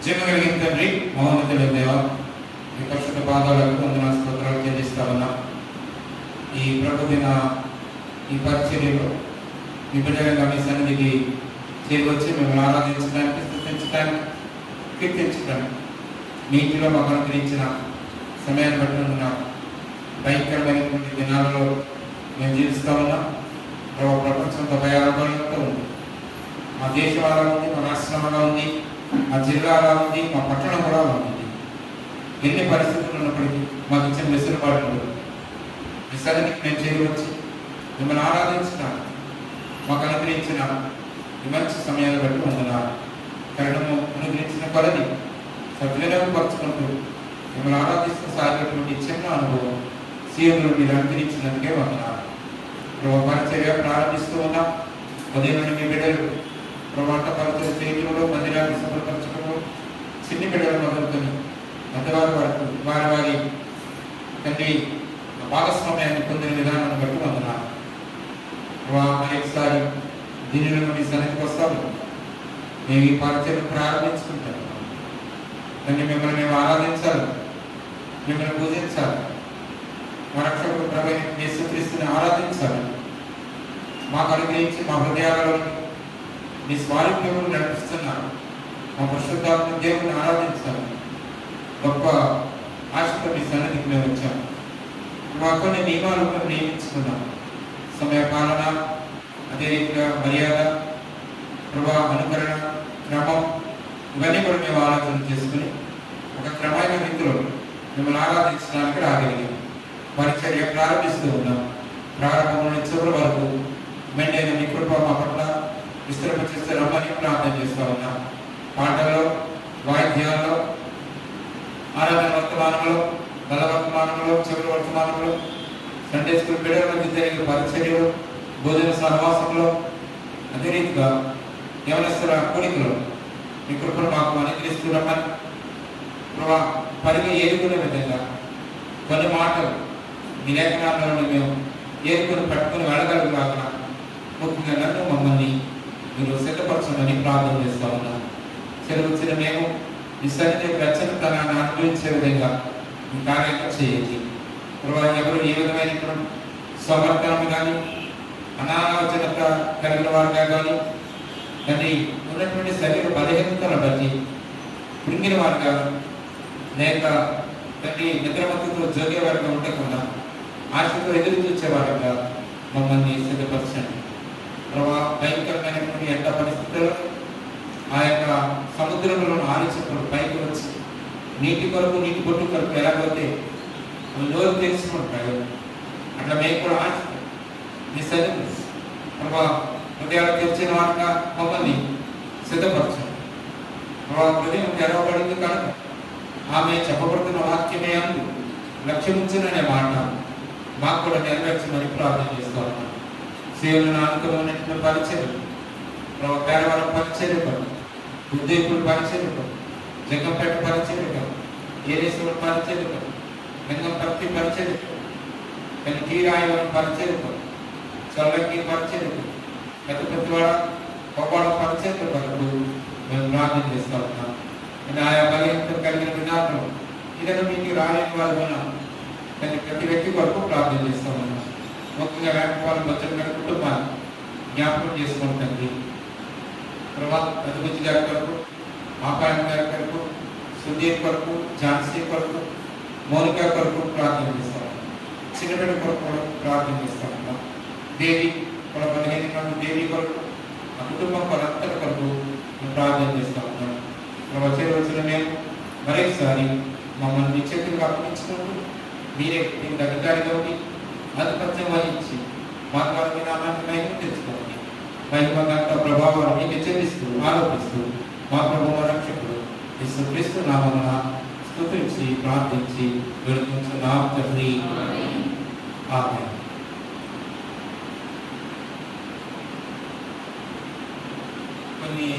జీవం కలిగిన తండ్రి, మహోన్నతుడైన దేవ, మీ పరిశుద్ధ పాదాలకు వందనాలు స్తోత్రాలు చెల్లిస్తా ఉన్నాం. ఈ ప్రభుదిన ఈ పరిచర్యలో మీ బిడ్డలుగా మీ సన్నిధికి చేరువచ్చి మిమ్మల్ని ఆరాధించడానికి, స్తుతించడానికి, కీర్తించడానికి మీ ఇంటిలో మాకు అనుగ్రహించిన సమయాన్ని బట్టి ఉన్న భయంకరమైనటువంటి దినాలలో మేము జీవిస్తూ ఉన్నాం. ప్రపంచంతో భయాలతో ఉంది. మా దేశం అలా ఉంది, మా రాష్ట్రం అలా ఉంది, మా జిల్లా అలా ఉంది, మా పట్టణం కూడా అలా ఉంది. ఎన్ని పరిస్థితులు ఉన్నప్పటికీ మాకు ఇచ్చిన వెసులుబాటు మీ సన్నిధికి మేము చేరువచ్చి మిమ్మల్ని ఆరాధించడానికి మాకు అనుగ్రహించిన ఈ మంచి సమయాన్ని బట్టి వందనాలు. కరుణము అనుగ్రహించిన కొలది సద్వినియోగపరుచుకుంటూ మిమ్మల్ని ఆరాధిస్తూ సాగినటువంటి చిన్న అనుభవం సీఎంలు మీరు అనుగ్రహించినందుకే వందనాలు. పరిచర్య ప్రారంభిస్తూ ఉన్నాం. ఉదయం నుండి మీ బిడ్డలు ప్రమాణ పరిచయ స్నేహితులు మందిరాన్ని సమర్పరచడము, చిన్ని బిడ్డలు మొదలుకొని పెద్దవారి వరకు వారి వారి తండ్రి భాగస్వామ్యాన్ని పొందిన విధానాన్ని బట్టి వందనాలు. మరొకసారి దీనిలో మీ సన్నిధికి వస్తాము. మేము ఈ పరిచయం ప్రారంభించుకుంటాము. దాన్ని మిమ్మల్ని మేము ఆరాధించాలి, మిమ్మల్ని పూజించాలి, మా రక్షకుడు ప్రభువైన యేసుక్రీస్తుని ఆరాధించాలి. మాకు అనుగ్రహించి మా హృదయాలలో మీ స్వారూప్యమును నడిపిస్తున్నారు. మా పరిశుద్ధాత్మ దేవుని ఆరాధించాలి. గొప్ప ఆశతో మీ సన్నిధికి మేము వచ్చాము. మా కొన్ని నియమాలను నియమించుకున్నాం. సమయ పాలన, అదే రీతిగా మర్యాద, ప్రభా అనుకరణ, క్రమం, ఇవన్నీ కూడా మేము ఆలోచన చేసుకుని ఒక క్రమైన రీతిలో మిమ్మల్ని ఆరాధించడానికి రాగలిగాం. పరిచర్య ప్రారంభిస్తూ ఉన్నాం. ప్రారంభం నుండి చివరి వరకు మెండైన మీ కృప మా పట్ల విస్తరింపచేస్తే రమ్మని ప్రార్థన చేస్తూ ఉన్నాం. పాటల్లో, వాయిద్యాల్లో, ఆరాధన వర్తమానంలో, బల వర్తమానంలో, చివరి వర్తమానంలో, సండే స్కూల్ బిడ్డల మధ్య జరిగే పరిచర్యలు, భోజన సహవాసంలో, అదే రీతిగా యవనస్తుల కోరికలో మీ కృపను మాకు అనుగ్రహిస్తున్నామని పరిగి ఏరుకునే విధంగా కొన్ని మాటలు మీ లేఖనాలను మేము ఏరుకొని పట్టుకుని వెళ్ళగలుగులాగా ముఖ్యంగా నన్ను మమ్మల్ని మీరు సిద్ధపరచమని ప్రార్థన చేస్తూ ఉన్నాను. చెరువుచ్చిన మేము మీ సన్నిధి రచనతనాన్ని అనుభవించే విధంగా మీ కార్యంగా చేయండి. ఎవరు ఏ విధమైనటువంటి సమర్థనం కానీ అనాలోచనత కలిగిన వారుగా కానీ కానీ ఉన్నటువంటి శరీర బలహీనతను బట్టి కృంగిన వారుగా లేక తండ్రి నిద్రమత్తుతో జోగేవారుగా ఉండకుండా ఆశతో ఎదురు చూసేవారుగా మమ్మల్ని సిద్ధపరచండి. భయంకరమైనటువంటి ఎండ పరిస్థితుల్లో ఆ యొక్క సముద్రంలో ఆలోచనలు పైకి వచ్చి నీటి కొరకు, నీటి బొట్టు కొరకు ఎలాగైతే నోరు తెలుసుకుంటారు, అట్లా మేము కూడా ఆశ మీ సన్నిధి హృదయాలు తెరిచిన వాటిగా మమ్మల్ని సిద్ధపరచండి. హృదయం తెరవబడింది కనుక ఆమె చెప్పబడుతున్న వాక్యమే అందు లక్ష్యముంచుననే మాట మాకు కూడా నెరవేర్చమని ప్రార్థన చేస్తూ ఉన్నాం. సేవలను ఆనుకున్నటువంటి పరిచయం, పేరవరం పరిచర్యకం, ఉద్యోగుల పరిచర్యకం, జగంపేట పరిచర్యకం, ఏరేశ్వరం పరిచర్యకం, లింగంపర్తి పరిచర్యకం, కానీ కీరాయవరం పరిచర్యకం, చల్లకి పరిచర్యకం, పెద్దవాడ కొవ్వాడ పరిచర్య వరకు మేము ప్రార్థన చేస్తూ ఉన్నాం. ఆయా బలహీనత కలిగిన విధానం ఇదను మీకు రాలేని వారు ఉన్నాం. కానీ ప్రతి వ్యక్తి వరకు ప్రార్థన చేస్తూ ఉన్నాం. ముఖ్యంగా వేటపాలెం బచ్చన్న కుటుంబాన్ని జ్ఞాపకం చేసుకుంటుంది. తర్వాత రఘుపతి గారి కొరకు, ఆపాయన గారి కొరకు, సుధీర్ కొరకు, ఝాన్సీ కొరకు, మౌనిక కొరకు ప్రార్థన చేస్తూ ఉన్నాం. చిన్నబిడ్డ కొరకు కూడా ప్రార్థన చేస్తూ ఉన్నాం. దేవి కూడా 15 మంది దేవి కొరకు, ఆ కుటుంబం కొరంతటి కొరకు ప్రార్థన చేస్తూ ఉన్నాం. వచ్చిన మేము మరొకసారి మమ్మల్ని మీ చేతులకు అప్పగించుకుంటూ మీరే మీకు దగ్గరగా ఉండి ఆధిపత్యం వహించి మా ద్వారా మీ నామాన్ని మహిమ తెచ్చుకోండి. మహిమగంత ప్రభావాన్ని మీకు చెల్లిస్తూ ఆరోపిస్తూ మా ప్రభువు రక్షకుడు యేసుక్రీస్తు నామమున స్తుతించి ప్రార్థించి వేడుకుంటున్నాం తండ్రి. ఆమేన్. కొన్ని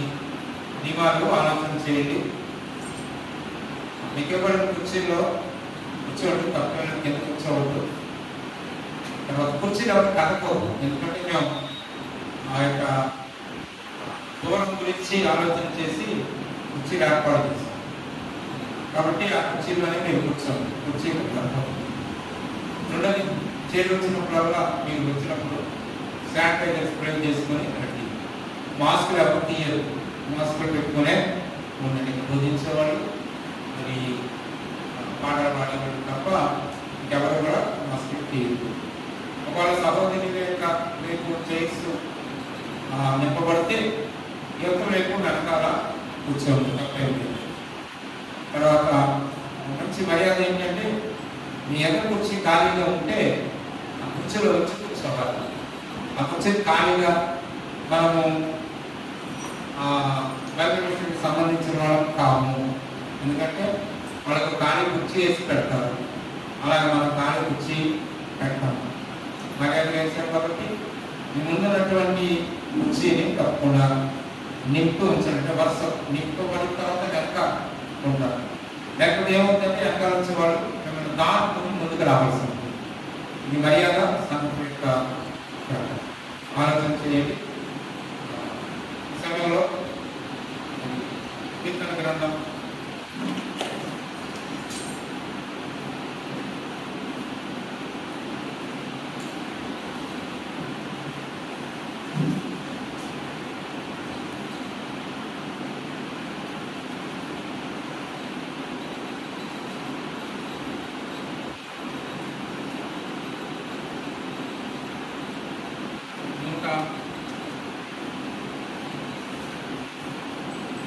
నియమాలు ఆలోచన చేయండి. మీకు ఇవ్వబడిన కుర్చీలో కూర్చోవద్దు, తప్పైన కింద కూర్చోవద్దు. తర్వాత కుర్చీలో కదపోదు, ఎందుకంటే మేము ఆ యొక్క దూరం గురించి ఆలోచన చేసి కుర్చీలు ఏర్పాటు చేస్తాం. కాబట్టి ఆ కుర్చీలోనే మీరు కూర్చోండి. కుర్చీ రెండోది, చైర్ వచ్చినప్పుడల్లా మీరు వచ్చినప్పుడు శానిటైజర్ స్ప్రే చేసుకొని రండి. మాస్కులు ఎవరు తీయరు, మాస్కులు పెట్టుకునే ఉండండి. బోధించేవాళ్ళు మరి పాటలు పాడేవాళ్ళు తప్ప ఇంకెవరు కూడా మాస్కులు తీయరు. ఒకవేళ సహోదరి యొక్క రేపు చైర్స్ నింపబడితే యువత రేపు వెనకాల కూర్చోండి, తప్పేమి. తర్వాత మంచి మర్యాద ఏంటంటే మీ ఎదురు కుర్చీ ఖాళీగా ఉంటే ఆ కుర్చీలో వచ్చి కూర్చోవాలి. ఆ కుర్చీ ఖాళీగా మనము బైబిల్ మిషన్కి సంబంధించిన వాళ్ళం కాము. ఎందుకంటే వాళ్ళకు ఖాళీ కుర్చీ వేసి పెడతారు, అలాగే మనం ఖాళీ కుర్చీ పెడతాము. మర్యాద వేసాం కాబట్టి మీ ముందున్నటువంటి కుర్చీని తప్పకుండా నింపు ఉంచాలంటే వరుస నింపబడిన తర్వాత వెనక ఉంటారు. లేకపోతే ఏమవుతుందంటే వెనకాల వచ్చే వాళ్ళు మిమ్మల్ని దాటుకుని ముందుకు రావాల్సి ఉంటుంది. ఇది మర్యాద సంఘం యొక్క ఆలోచన చేయండి. ఈ సమయంలో కీర్తన గ్రంథం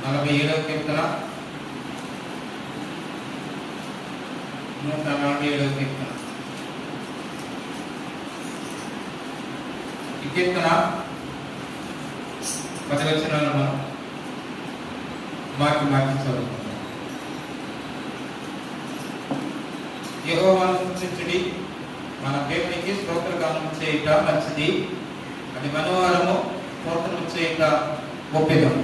47వ కీర్తన 147వ కీర్తన. ఈ కీర్తన 10 వచనాలను మనం మార్చి చదువుకుందాం. యెహోవాను స్తుతించుడి, మన దేవునికి స్తోత్రగానం చేయుట మంచిది, అది మనోహరము, స్తోత్రము చేయుట గొప్పదము.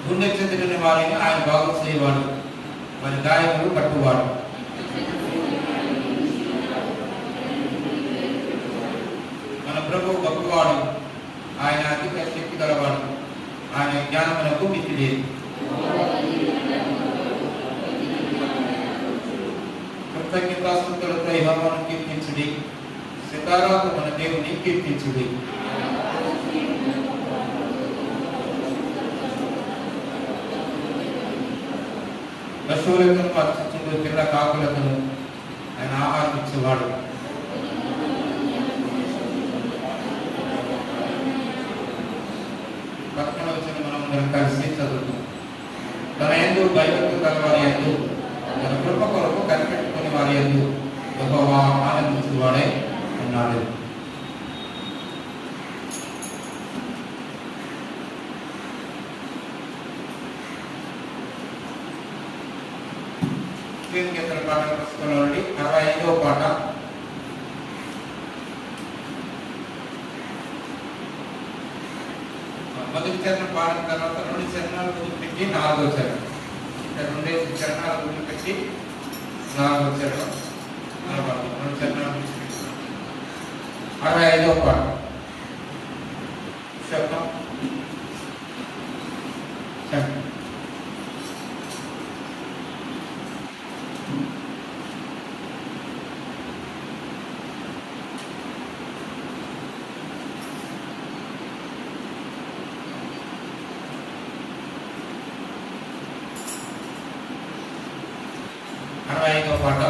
గుండె చెందిన వారిని ఆయన బాగు చేయవాడు, వారి గాయములు కట్టువాడు. మన ప్రభువు గొప్పవాడు, ఆయన అధిక శక్తి గలవాడు, ఆయన జ్ఞానమునకు మితి లేదు. కృతజ్ఞతాస్తుతులతో యెహోవాను కీర్తించుడి, సితారాతో మన దేవుని కీర్తించుడి. పశువులతో పక్షులు పిల్ల కాకులకు ఆయన ఆహారం ఇచ్చేవాడు. పక్కన వచ్చిన మనం కలిసి చదువుతాం. తన యందు భయభక్తులు గల వారి యందు, తన కృప కొరకు కనిపెట్టుకుని వారి యందు యెహోవా ఆనందించేవాడే ఉన్నాడు. కీర్తన పాఠ పుస్తకంలో నుండి 65వ పాట. మొదటి చరణం పాడిన తర్వాత 2 చరణాలు వదిలిపెట్టి 4వ చరణం, 2 చరణాలు వదిలిపెట్టి 4వ చరణం 2 చరణాలు వదిలిపెట్టి 65వ పాట. శబ్దం చెప్పండి. పాట.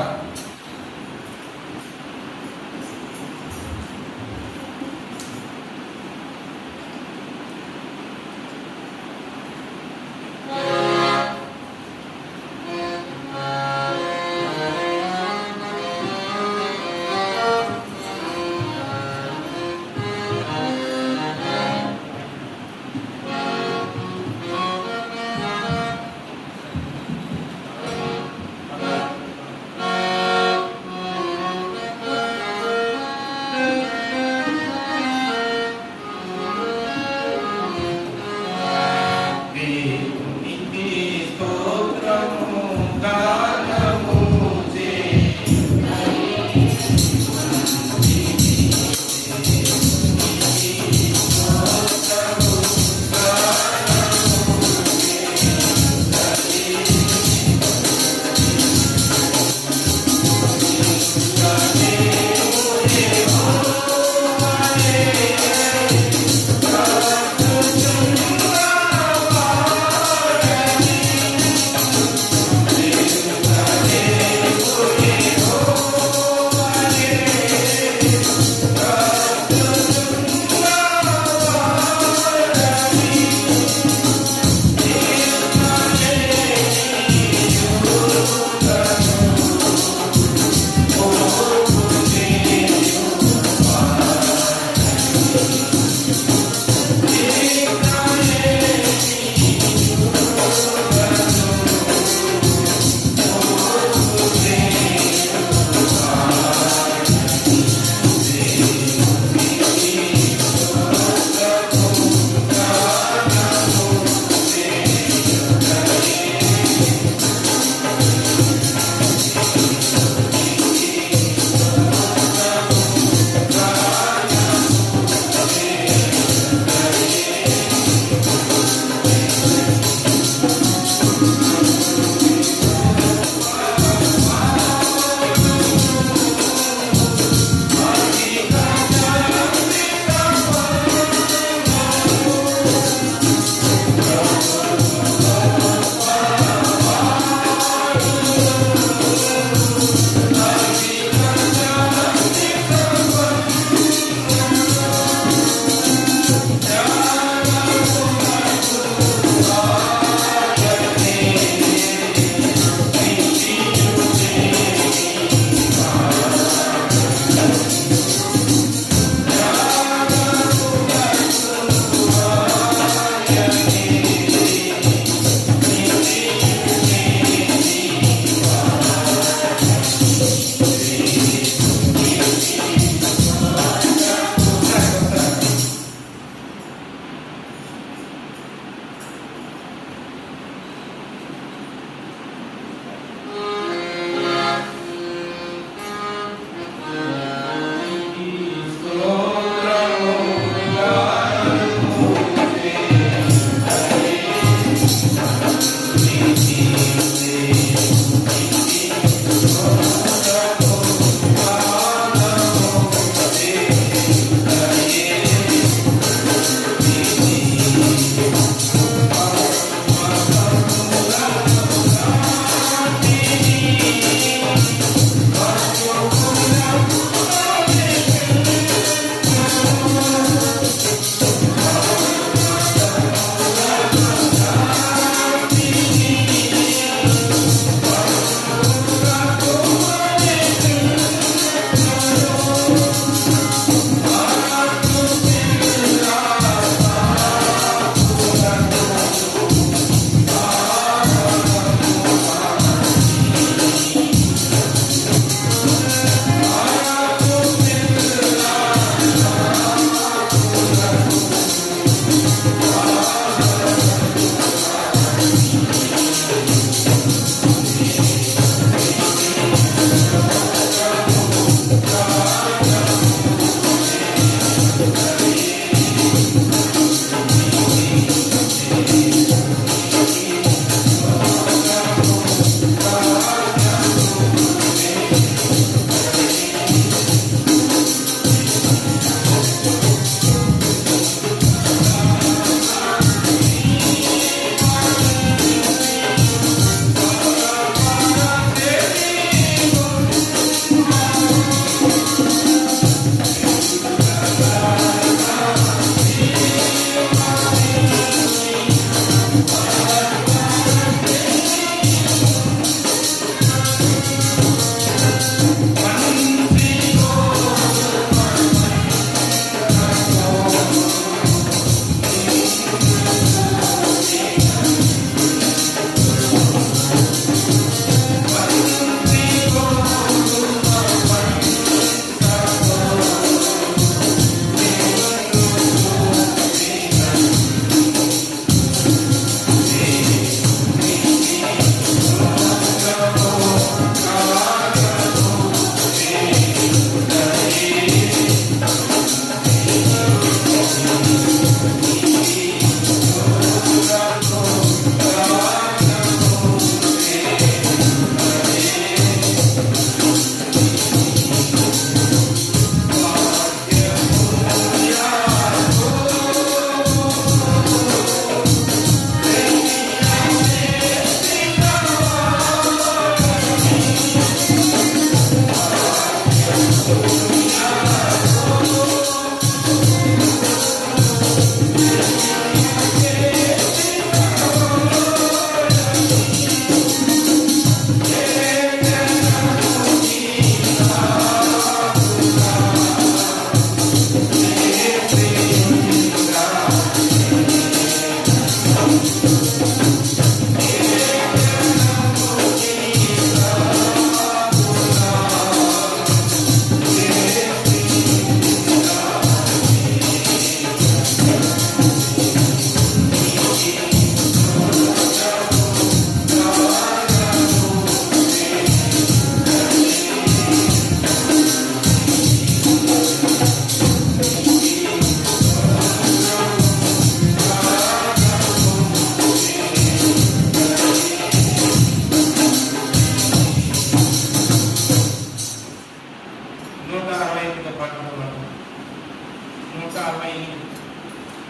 160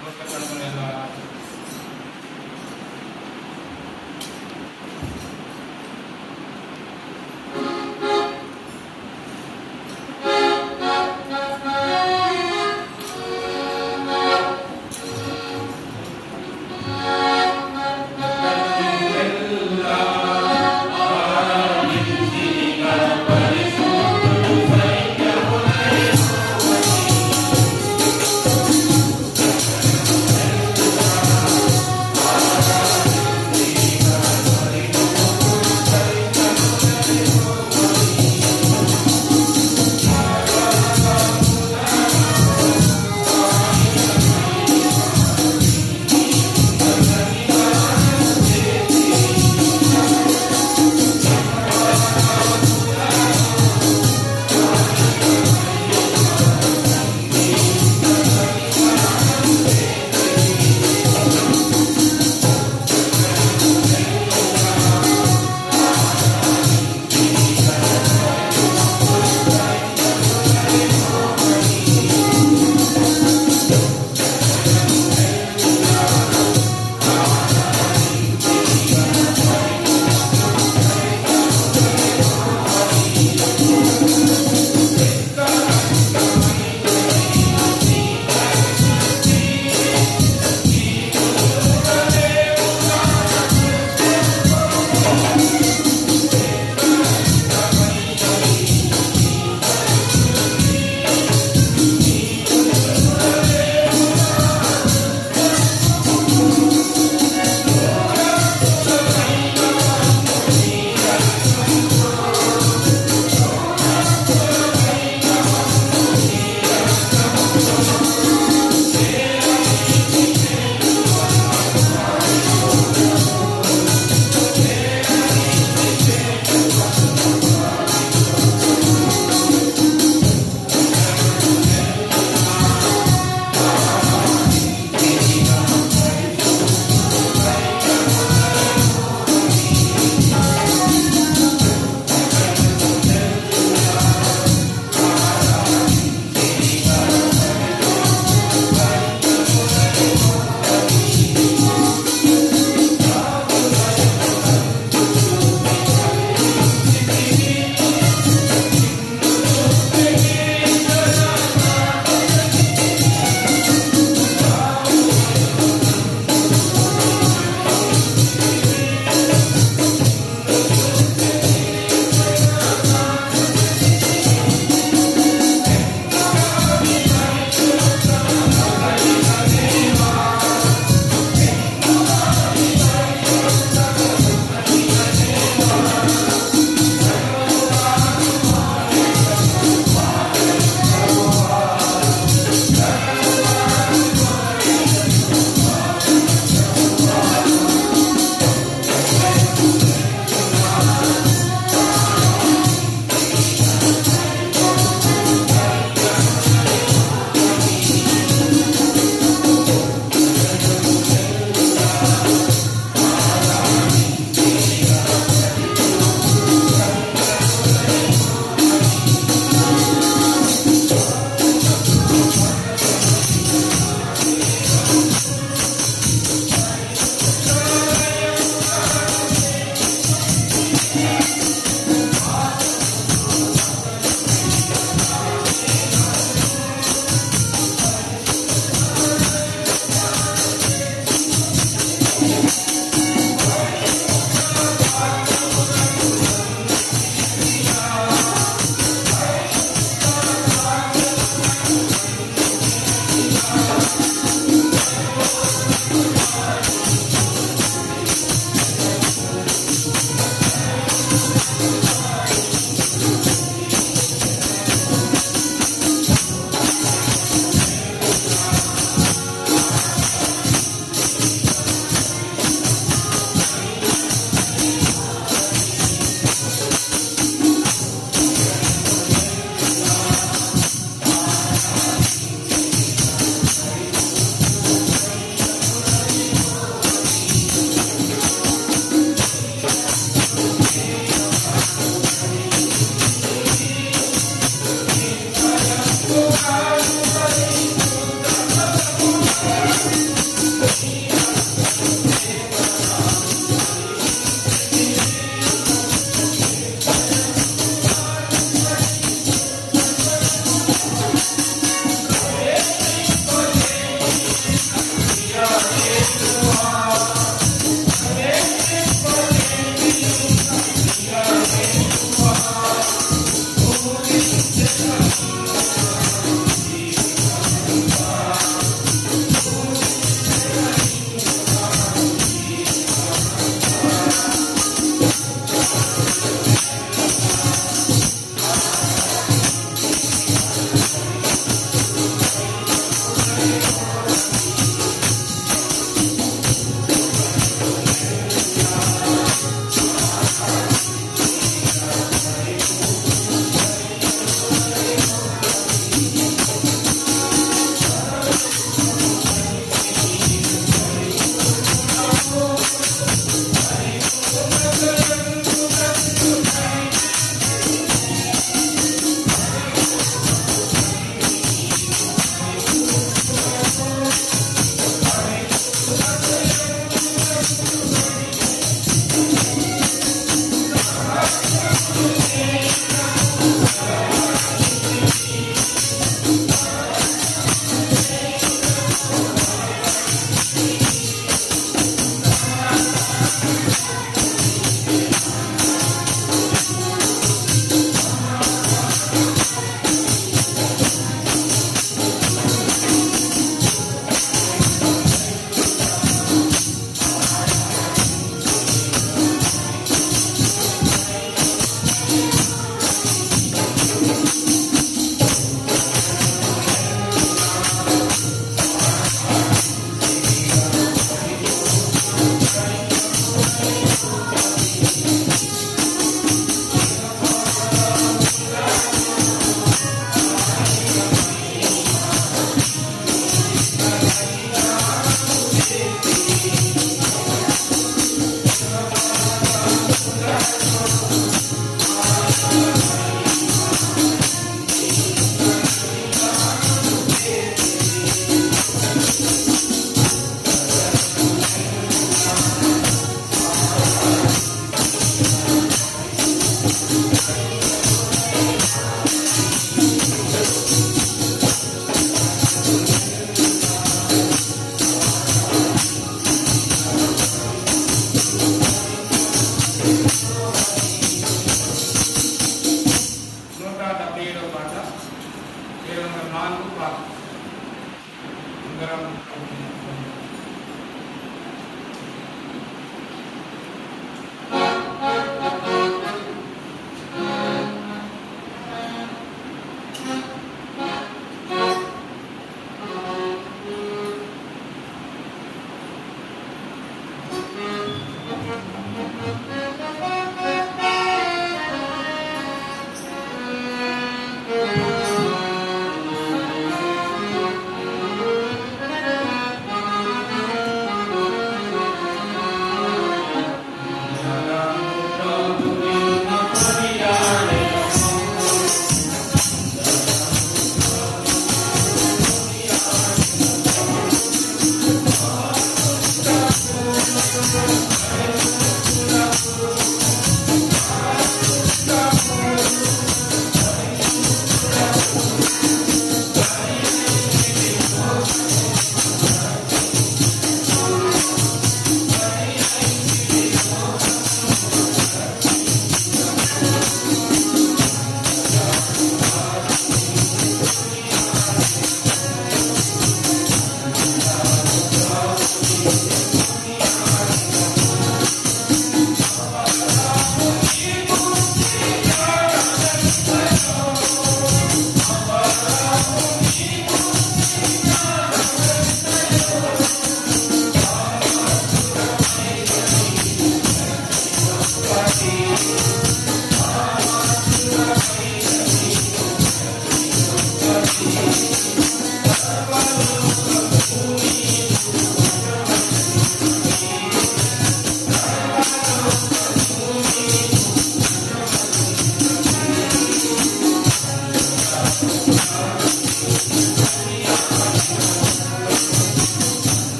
కోట్ల కడుపుల ద్వారా అందరం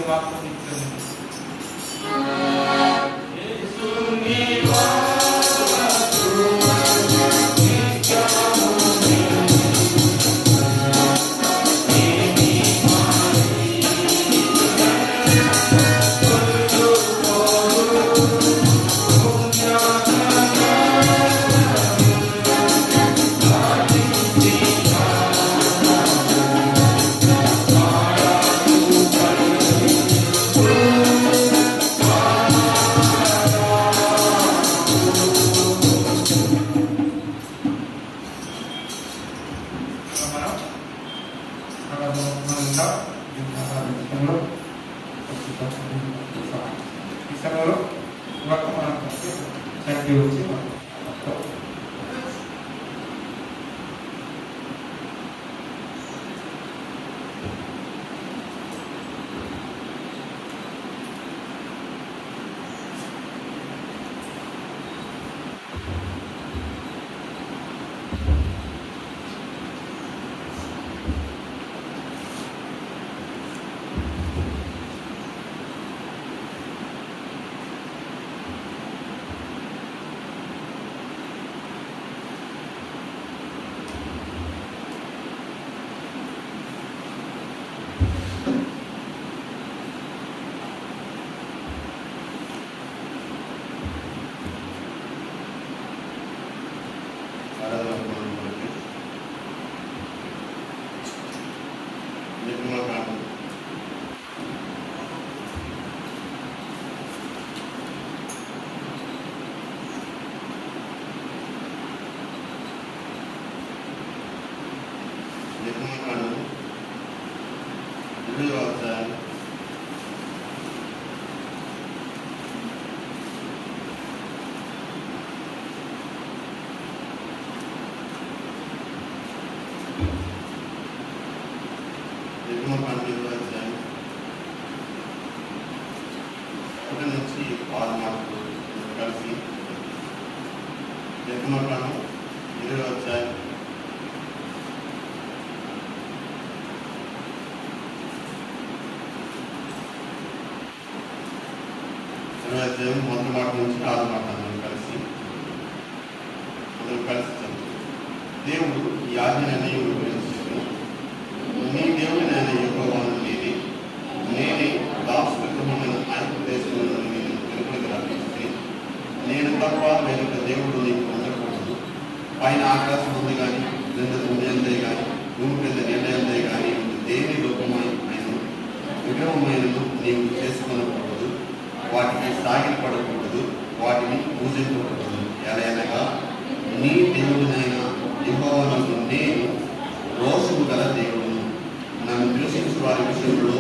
వాక్యం ఇచ్చింది. నుంచి 6 మార్కులు కలిసి నిర్గమకాండం 20వ అధ్యాయం 20వ అధ్యాయం 1 మాట నుంచి 6 మాట కలిసి చదువు. దేవుడు ఈ ఆజ్ఞని వివరించాడు. నీ దేవుడినైన యెహోవాను నేనే దాసులమైన ఐగుప్తు దేశంలో నేను వెలుపలికి రప్పిస్తే నేను తప్ప వేరొక దేవుడు నీకు ఉండకూడదు. పైన ఆకాశం ఉంది కానీ క్రింద భూమి అంతే కానీ భూమి క్రింద నిర్ణయంతే కానీ దేని రూపమైన విగ్రహమైనను నీవు చేసుకోనకూడదు. వాటికి సాగిలపడకూడదు, వాటిని పూజించకూడదు. ఎలాగనగా నీ దేవుడినైన యెహోవాను నేను రోషము గల దేవుడును. నన్ను ద్వేషించు వారి విషయంలో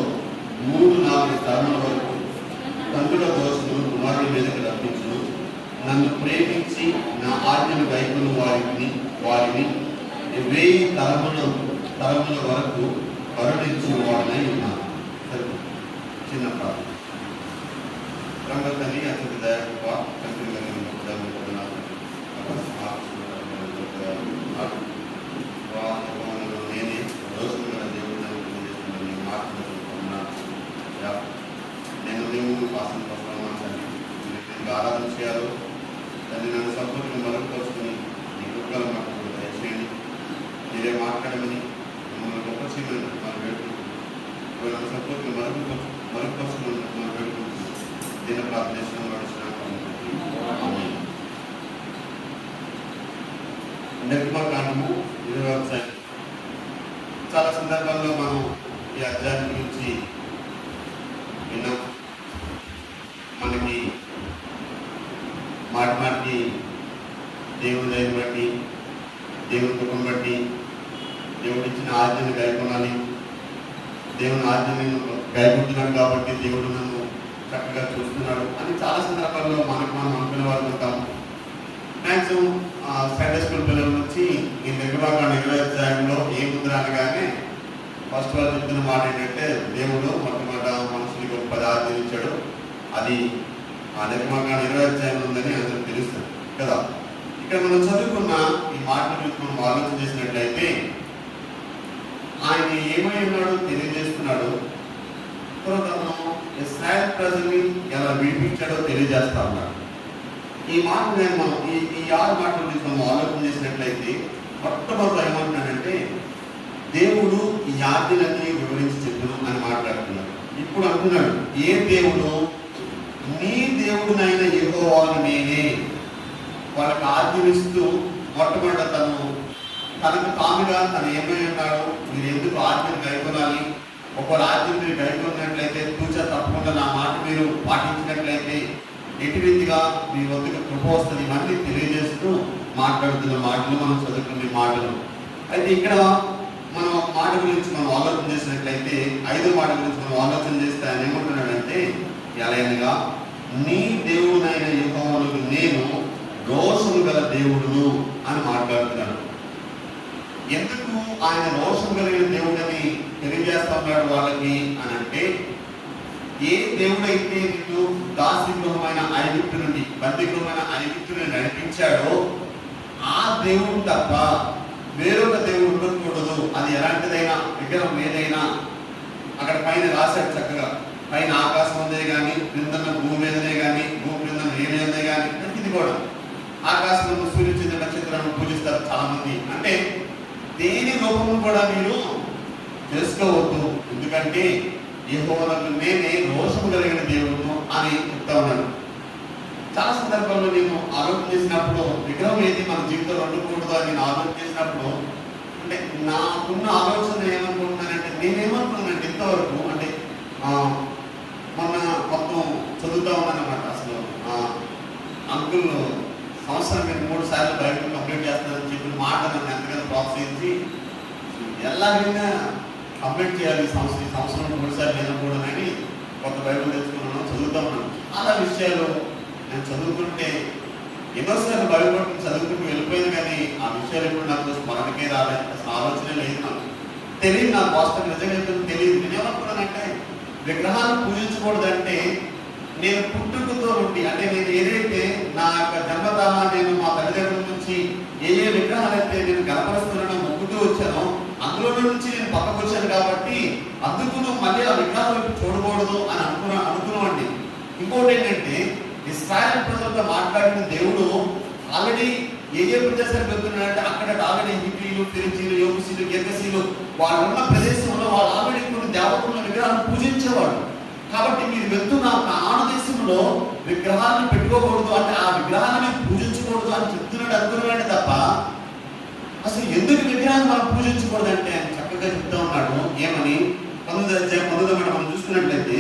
3-4 తరముల వరకు తండ్రుల దోషులు కుమారుల మీదకి రప్పించును. నన్ను ప్రేమించి నా ఆజ్ఞను గైకొను వారిని 1000 తరముల వరకు కరుణించు వాడినై ఉన్నాను. చిన్న ప్రార్థన. రంగతని అత్యంత దయాత్మ తండ్రి నేనే దోషుల దేవుడు నేను దేవుడు పాసం వస్తున్నాను. నేను ఆరాధన చేయాలో దాన్ని నన్ను సంపూర్ణంగా మరుగుపరుచుకుని నీ కృపల మాకు దయచేయండి. మీరే మాట్లాడమని మమ్మల్ని గొప్ప చేయమని మనం వేడుకుంటున్నాం. నన్ను సంపూర్ణంగా మరుగుపరుచుకుని మనం వేడుకుంటున్నాం. దీని ప్రార్థన నిర్గమకాండము 20వ అధ్యాయం. చాలా సందర్భాల్లో మనం ఈ అధ్యాయం గురించి విన్నాం. మనకి మాటి దేవుని దయని బట్టి, దేవుని కృపను బట్టి, దేవుడు ఇచ్చిన ఆజ్ఞను గైకొనాలి, దేవుని ఆజ్ఞను గైకుంటున్నాడు కాబట్టి దేవుడు నన్ను చక్కగా చూస్తున్నాడు అని చాలా సందర్భాల్లో మనం అనుకునే వాళ్ళు ఉంటాము. మ్యాక్సిమం సండే స్కూల్ పిల్లల నుంచి ఈ నిర్గమకాండం 20వ అధ్యాయంలో ఏముందిరా అనగానే ఫస్ట్ వాళ్ళు చెప్తున్న మాట ఏంటంటే దేవుడు మొట్టమొదట మనుషులకు ఒక పదార్థం ఇచ్చాడు. అది ఆ నిర్గమకాండం 20వ అధ్యాయంలో ఉందని అందరికి తెలుస్తుంది కదా. ఇక్కడ మనం చదువుకున్న ఈ మాటల గురించి మనం ఆలోచన చేసినట్లయితే ఆయన ఏమై ఉన్నాడు తెలియజేస్తున్నాడు. తను ఇశ్రాయేల్ ప్రజల్ని ఎలా విడిపించాడో తెలియజేస్తా ఉన్నాడు. ఈ మాట మనం ఈ 6 మాటల గురించి మనం ఆలోచన చేసినట్లయితే మొట్టమొదటి ఏమంటున్నాడంటే దేవుడు ఈ ఆజ్ఞలన్నీ వివరించి చెప్పను అని మాట్లాడుతున్నాడు. ఇప్పుడు అంటున్నాడు, ఏ దేవుడు? నీ దేవుడునైన యెహోవాను నేనే. వాళ్ళకి ఆజ్ఞలిస్తూ మొట్టమొదట తనకు తానుగా తను ఏమై ఉన్నాడో, మీరు ఎందుకు ఆజ్ఞను గైకొనాలి, ఒకవేళ ఆజ్ఞను మీరు గైకొన్నట్లయితే తూచా తప్పకుండా నా మాట మీరు పాటించినట్లయితే ఎటు రీతిగా మీ వద్దకు కృప వస్తుంది, ఇవన్నీ తెలియజేస్తూ మాట్లాడుతున్న మాటలు మనం చదువుకునే మాటలు. అయితే ఇక్కడ మనం ఒక మాట గురించి మనం ఆలోచన చేసినట్లయితే 5వ మాట గురించి మనం ఆలోచన చేస్తే ఆయన ఏమంటున్నాడంటే, ఎలాగనగా నీ దేవుడైన యెహోవాను నేను రోషము గల దేవుడును అని మాట్లాడుతున్నాడు. ఎందుకు ఆయన రోషం కలిగిన దేవుడని తెలియజేస్తున్నాడు వాళ్ళకి అని అంటే, ఏ దేవుడైతే నిన్ను దాసీగృహమైన ఐగుప్తు నుండి బందీగృహమైన ఐగుప్తుని నడిపించాడో ఆ దేవుడు తప్ప వేరొక దేవుడు ఉండకూడదు. అది ఎలాంటిదైనా విగ్రహం ఏదైనా అక్కడ పైన రాశాడు చక్కగా, పైన ఆకాశం ఉందే కానీ, క్రిందన్న భూమి మీదనే కానీ, భూమి క్రింద నేల మీదనే కానీ, ఇది కూడా ఆకాశంలో సూర్యుడు నక్షత్రాలను పూజిస్తారు చాలా మంది. అంటే దేని రూపము కూడా మీరు చేసుకోవద్దు, ఎందుకంటే యెహోవాకు నేనే రోషము కలిగిన దేవుడును అని చెప్తా ఉన్నాను. చాలా సందర్భాల్లో నేను ఆలోచన చేసినప్పుడు విగ్రహం ఏది మన జీవితంలో ఉండకూడదు అని నేను ఆలోచన చేసినప్పుడు అంటే నాకున్న ఆలోచన ఏమనుకుంటున్నానంటే, నేనేమనుకున్నానంటే ఇంతవరకు అంటే మొన్న మొత్తం చదువుతా ఉన్నాను అన్నమాట. అసలు అంకుల్ సంవత్సరం 3 సార్లు బైబిల్ కంప్లీట్ చేస్తానని చెప్పిన మాట నన్ను ఎంతగానో ప్రోత్సహించి ఎలాగైనా కంప్లీట్ చేయాలి సంవత్సరం 3 సార్లు వినకూడదని కొత్త బైబిల్ తెచ్చుకున్నాను, చదువుతా ఉన్నాను. చాలా విషయాలు నేను చదువుతుంటే ఎన్నోసార్లు బైబిల్ చదువుకుంటూ వెళ్ళిపోయింది, కానీ ఆ విషయాలు ఇప్పుడు నాకు స్మరణకే రాలేదు, అసలు ఆలోచనే లేదు, నాకు తెలియదు. నాకు వాస్తవం నిజంగా తెలియదు. నేనేమనుకున్నానంటే విగ్రహాలను పూజించకూడదంటే నేను పుట్టుకతో నుండి అంటే నేను ఏదైతే నా యొక్క జన్మతహ నేను మా తల్లిదండ్రుల నుంచి ఏ విగ్రహాలు అయితే నేను గణపరుస్తున్నానో మొక్కుతూ వచ్చానో అందులో నుంచి నేను పక్కకు వచ్చాను కాబట్టి అందుకు మళ్ళీ ఆ విగ్రహాలు చూడకూడదు అని అనుకున్నామండి. ఇంకోటి ఏంటంటే ఇశ్రాయేల్ ప్రజలతో మాట్లాడిన దేవుడు ఆల్రెడీ ఏ ప్రదేశాలకు వెళ్తున్నాడంటే అక్కడ ఆల్రెడీ హిబ్బీలు, ఫిరిజీలు, యోబుసీలు, గెర్గసీలు వాళ్ళున్న ప్రదేశంలో వాళ్ళు ఆల్రెడీ కొన్ని దేవతల విగ్రహాలను పూజించేవాడు. కాబట్టి మీరు వెళ్తున్న ఆన దేశంలో విగ్రహాలను పెట్టుకోకూడదు అంటే ఆ విగ్రహాలను పూజించకూడదు అని చెప్తున్నాడు అనుకున్నాడు తప్ప అసలు ఎందుకు విగ్రహాన్ని మనం పూజించకూడదు అంటే ఆయన చక్కగా చెప్తా ఉన్నాడు. ఏమని 19వ అధ్యాయం 19వ మాట మనం చూసుకున్నట్లయితే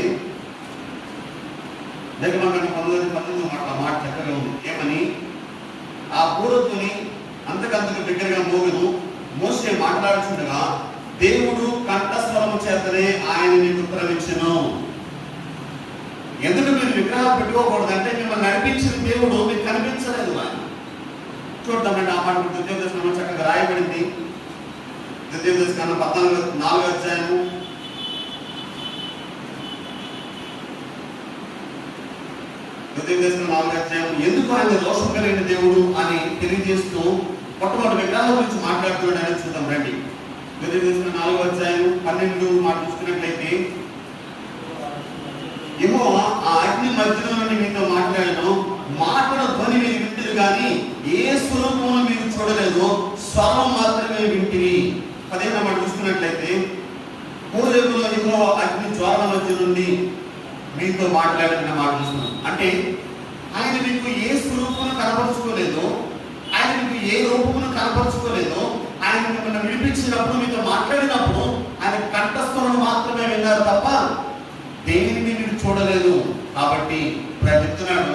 దగ్గర 19వ మాట చక్కగా ఉంది. ఏమని? ఆ పూర్వతుని అంతకంతకు దగ్గరగా మోగదు మోసే మాట్లాడుతుండగా దేవుడు కంఠస్వరము చేతనే ఆయన నీకు ఉత్తరమిచ్చెను. ఎందుకు మీరు విగ్రహాలు పెట్టుకోకూడదు అంటే మిమ్మల్ని నడిపించిన దేవుడు మీకు కనిపించలేదు. ఆయన చూద్దామండి ఆ మాట ద్వితీయోపదేశంలో చక్కగా రాయబడింది. ద్వితీయోపదేశకాండం 4వ అధ్యాయము 4వ అధ్యాయం ఎందుకు ఆయన దోషం కలిగిన దేవుడు అని తెలియజేస్తూ మొట్టమొదటి విగ్రహాల గురించి మాట్లాడుతున్నాడని చూద్దాం రండి. 4వ అధ్యాయం 12 మాట చూసుకున్నట్లయితే ఏమో ఆ అగ్ని మధ్యలో నుండి మీతో మాట్లాడను, మాటల ధ్వని మీరు వింటిరు కానీ ఏ స్వరూపమును మీరు చూడలేదు, స్వరం మాత్రమే వింటిరి. 15వ మాట చూసుకున్నట్లయితే పూర్వయుగంలో యెహోవా అగ్ని జ్వాల మధ్య నుండి మీతో మాట్లాడిన మాట చూస్తున్నాం. అంటే ఆయన మీకు ఏ స్వరూపమును కనపరుచుకోలేదు, ఆయన మీకు ఏ రూపమును కనపరుచుకోలేదు. ఆయన మిమ్మల్ని విడిపించినప్పుడు మీతో మాట్లాడినప్పుడు ఆయన కంఠస్వరం మాత్రమే విన్నారు తప్ప దేనిని మీరు చూడలేదు. కాబట్టి చెప్తున్నాడు,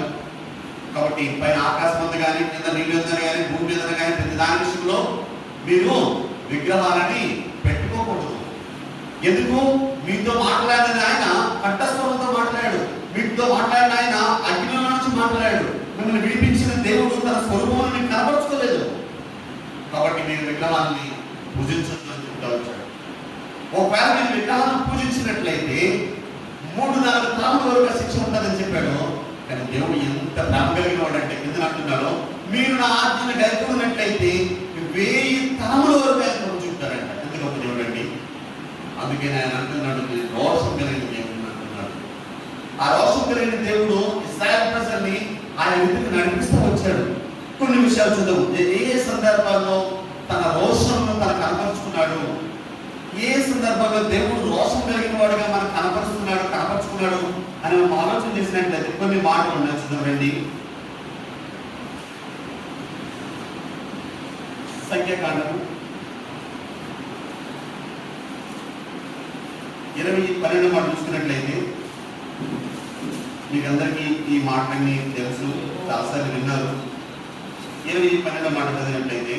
కాబట్టి పైన ఆకాశం ఉంది కానీ, కింద నీళ్ళు ఉందని కానీ, భూమి మీద కానీ ప్రతి దాని విషయంలో మీరు విగ్రహాలని పెట్టుకోకూడదు. ఎందుకు? మీతో మాట్లాడిన ఆయన కంఠస్వరంతో మాట్లాడాడు, మీతో మాట్లాడిన ఆయన అగ్నిలో నుంచి మాట్లాడాడు. మిమ్మల్ని విడిపించిన దేవుడు తన స్వరూపాన్ని మీకు కనపరుచుకోలేదు. కాబట్టి మీరు విగ్రహాన్ని పూజించొద్దు అని చెప్తా వచ్చాడు. ఒకవేళ మీరు విగ్రహాలను పూజించినట్లయితే 3-4 తరాల వరకు శిక్ష ఉంటుందని చెప్పాడు. కానీ దేవుడు ఎంత ప్రేమ కలిగిన వాడంటే ఎందుకు అంటున్నాడు, మీరు నా ఆజ్ఞను గైకొన్నట్లయితే 1000 తరముల వరకు ఆయన చూపుతారంట. ఎందుకు ఒక దేవుడు అండి. అందుకే ఆయన అంటున్నాడు, మీరు రోషం కలిగిన దేవుడు అంటున్నాడు. కలిగిన దేవుడు ఇశ్రాయేలు ప్రజల్ని ఆయన ఇంటికి నడిపిస్తూ వచ్చాడు. కొన్ని విషయాలు చూద్దాం. ఏ సందర్భాల్లో తన రోషంను తన కనపరుచుకున్నాడు, ఏ సందర్భంలో దేవుడు రోషం కలిగిన వాడుగా మనకు కనపరుచుకున్నాడు అని మనం ఆలోచన చేసినట్లయితే కొన్ని మాటలు ఉన్నాయి. చూద్దామండి. సంఖ్యాకాండము 20:12 మాట చూసుకున్నట్లయితే మీకు అందరికీ ఈ మాటలన్నీ తెలుసు, చాలాసార్లు విన్నారు. 20:12 మాట చదివినట్లయితే,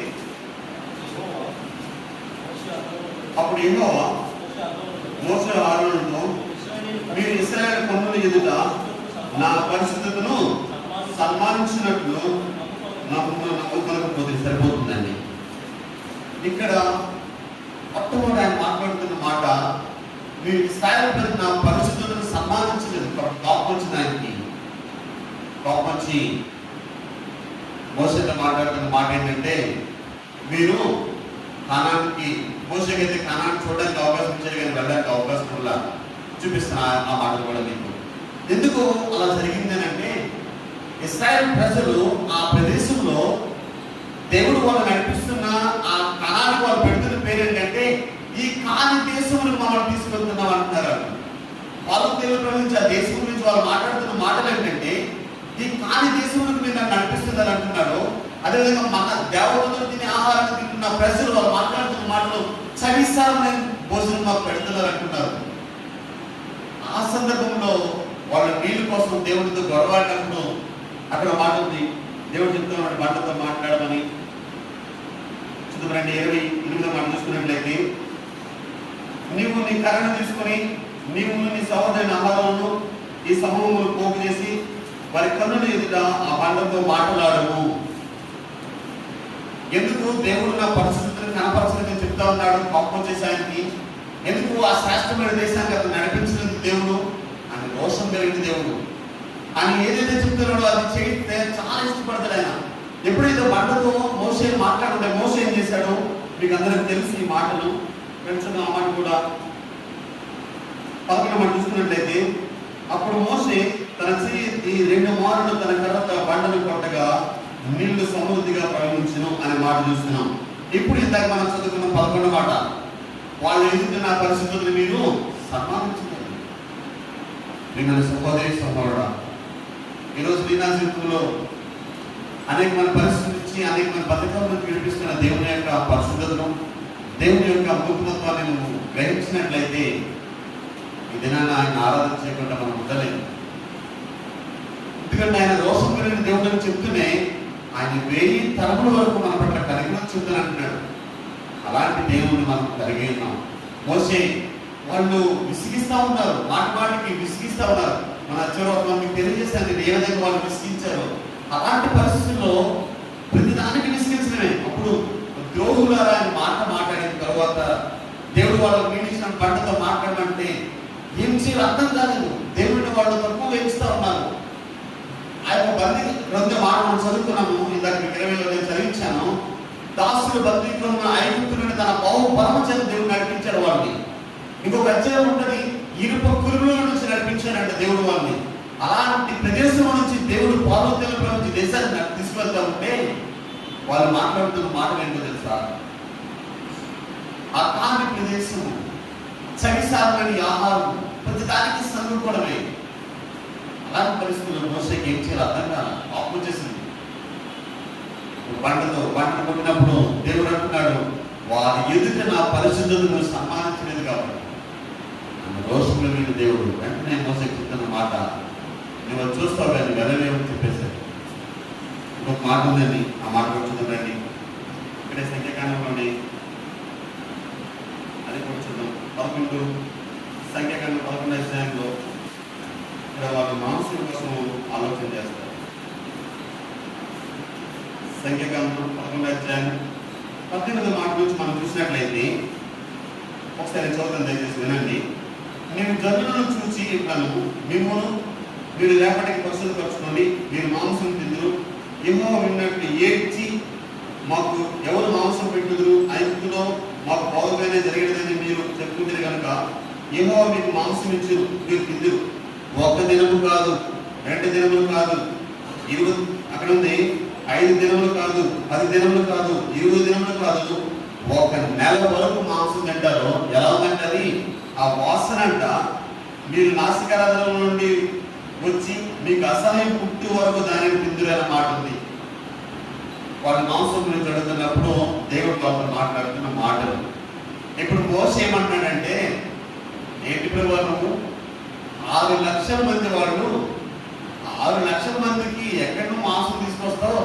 అప్పుడు యెహోవా మోషే అహరోనుతో, మీరు ఇశ్రాయేలు కన్నుల ఎదుట నా పరిశుద్ధతను సన్మానించినట్లు నాకు నమ్మకపోతే సరిపోతుందండి. ఇక్కడ మొట్టమొదటి ఆయన మాట్లాడుతున్న మాట, మీరు ఇశ్రాయేలు ప్రజలు నా పరిశుద్ధతను సన్మానించలేదు. కోపం వచ్చింది ఆయనకి. కోపం వచ్చి మోషేతో మాట్లాడుతున్న మాట ఏంటంటే, మీరు కానానికి, మోషేకైతే కానాన్ని చూడడానికి అవకాశం ఇచ్చారు కానీ వెళ్ళడానికి అవకాశం కూడా చూపిస్తున్నా. ఆ మాటలు కూడా మీకు ఎందుకు అలా జరిగిందని అంటే, ఇశ్రాయేలు ప్రజలు ఆ ప్రదేశంలో దేవుడు వాళ్ళు నడిపిస్తున్న ఆ కానానికి వాళ్ళు పెడుతున్న పేరు ఏంటంటే, ఈ కాని దేశమును మనం తీసుకెళ్తున్నాం అంటున్నారు. వాళ్ళు దేవుడు నుంచి ఆ దేశం గురించి వాళ్ళు మాట్లాడుతున్న మాటలు ఏంటంటే, ఈ కాని దేశములకు మీరు నన్ను నడిపిస్తుందని అంటున్నాడు. అదేవిధంగా మన దేవతలు తినే ఆహారం తింటున్న ప్రజలు వాళ్ళు మాట్లాడుతున్న మాటలు చవిసారమైన భోజనం మాకు పెడుతున్నారు అంటున్నారు. ఆ సందర్భంలో వాళ్ళ నీళ్ళ కోసం దేవుడితో గొడవడినప్పుడు అక్కడ మాట ఉంది. దేవుడు చెప్తున్నాడు బండతో మాట్లాడమని. చూద్దామండి. 28వ మాట చూసుకున్నట్లయితే, నీవు నీ కర్రను తీసుకొని నీవు నీ సహోదరుని ఆహారాలను ఈ సమూహములు పోగు చేసి వారి కన్నుల ఎదుట ఆ బండతో మాట్లాడము. ఎందుకు దేవుడు నా పరిస్థితులను కనపరచలేదని చెప్తా ఉన్నాడు? కోపం చేసి ఆయనకి. ఎందుకు ఆ శ్రేష్టమైన దేశానికి అతను నడిపించినందుకు దేవుడు అని రోషం కలిగిన దేవుడు. ఆయన ఏదైతే చెప్తున్నాడో అది చేయితే చాలా ఇష్టపడతాడు ఆయన. ఎప్పుడైతే బండతో మోషే మాట్లాడుతుంటే మోషే ఏం చేశాడో మీకు అందరికి తెలిసి ఈ మాటలు పెంచున్న ఆ మాట కూడా 11వ మాట చూసుకున్నట్లయితే, అప్పుడు మోషే తన చెయ్యి ఈ 2 మారులు తన కర్రతో బండను కొట్టగా నీళ్లు సమృద్ధిగా ప్రవహించును అనే మాట చూస్తున్నాం. ఇప్పుడు ఇందాక మనం చదువుకున్న 11వ మాట, వాళ్ళు ఎదుట నా పరిస్థితులను మీరు సన్మానించారు. నేను సహోదరి సహోదరుడా, ఈరోజు లీనా జీవితంలో అనేకమైన పరిస్థితులు ఇచ్చి అనేకమైన పథకాలను విడిపిస్తున్న దేవుని యొక్క పరిశుద్ధతను, దేవుని యొక్క అద్భుతత్వాన్ని నువ్వు గ్రహించినట్లయితే ఈ దినాన్ని ఆయన ఆరాధన చేయకుండా మనం ఉండలేము. ఎందుకంటే ఆయన రోషం కలిగిన దేవుడు అని చెప్తూనే ఆయన 1000 తరముల వరకు మన పట్ల కనికరం చూద్దానంటున్నాడు. అలాంటి దేవుని మనం కలిగి ఉన్నాం. మోషే వాళ్ళు విసిగిస్తా ఉన్నారు, మాటికి విసిగిస్తా ఉన్నారు. మన అచ్చరోత్వానికి తెలియజేశాను ఏ విధంగా వాళ్ళు విసిగించారు. అలాంటి పరిస్థితుల్లో ప్రతిదానికి విసిగించడమే. అప్పుడు ద్రోహులారా ఆయన మాట్లాడిన తర్వాత దేవుడు వాళ్ళకు నిలిచిన పంటతో మాట్లాడమంటే ఏం చేయాలి అర్థం కాలేదు. దేవుడిని వాళ్ళు తక్కువ వేయిస్తూ ఉన్నారు. ఆ యొక్క బందీ గ్రంథ మాట మనం చదువుకున్నాము. ఇందాక 20లో నేను చదివించాను. దాసులు బందీలో ఉన్న ఐగుప్తులను తన బహుబలము చేత దేవుడు నడిపించాడు వాళ్ళని. ఇంకొక అధ్యాయం ఉంటుంది, ఇనుప కురుల నుంచి నడిపించాడంట దేవుడు వాళ్ళని. అలాంటి ప్రదేశం నుంచి దేవుడు పార్వతీల నుంచి దేశాన్ని తీసుకెళ్తా ఉంటే వాళ్ళు మాట్లాడుతున్న మాటలు ఏంటో తెలుసా? ఆ కాని ప్రదేశం, చవిసారని ఆహారం, ప్రతిదానికి సందుకోవడమే. అలాంటి పరిస్థితుల్లో మోషేకి ఏం చేయాలి అర్థం కాదు. ఆపు చేసింది. బండను కొట్టినప్పుడు దేవుడు అంటున్నాడు, వారి ఎదుట నా పరిశుద్ధతను సన్మానించలేదు కాబట్టి. రోషం కలిగిన దేవుడు వెంటనే మోషేకి చెప్తున్న మాట నువ్వు చూస్తావు కానీ వెళ్ళలేమని చెప్పేశాడు. ఇంకొక మాట ఉందండి, ఆ మాట చూద్దామండి. ఇక్కడే సంఖ్యాకాండంలోని అది కూడా చూద్దాం. 11 సంఖ్యాకాండం 11వ అధ్యాయంలో ఇక్కడ వాళ్ళు మాంసం కోసం ఆలోచన చేస్తారు. సంఖ్యాకాండం 11వ అధ్యాయం 18వ మాట నుంచి మనం చూసినట్లయితే, ఒకసారి చదువుతాను, దయచేసి వినండి. నేను జనులను చూసి ఇట్లను మిమ్మల్ని మీరు రేపటికి పరిశుద్ధపరచుకోండి, మీరు మాంసం తిందురు. యెహోవా విన్నట్టు ఏడ్చి మాకు ఎవరు మాంసం పెట్టుదురు, ఐగుప్తులో మాకు బాగుగానే జరిగినదని మీరు చెప్పుకుంటారు కనుక యెహోవా మీకు మాంసం ఇచ్చురు, మీరు తిందురు. 1 దినము కాదు 2 దినములు కాదు, 20 అక్కడ ఉంది, 5 దినములు కాదు, 10 దినములు కాదు, 20 దినములు కాదు, 1 నెల వరకు మాంసం తింటారు. ఎలా ఉందంటే అది ఆ వాసన అంట మీరు నాసికారాధన నుండి వచ్చి మీకు అసహ్యం పుట్టి వరకు దానిని తిందురు అనే మాట ఉంది. వాళ్ళ మాంసం గురించి అడుగుతున్నప్పుడు దేవుడు వాళ్ళతో మాట్లాడుతున్న మాటలు. ఇప్పుడు మోసే ఏమంటున్నాడంటే, ఏంటి ప్రభువు 6 లక్షల మంది వాళ్ళు, 6 లక్షల మందికి ఎక్కడ నువ్వు మాంసం తీసుకొస్తావు?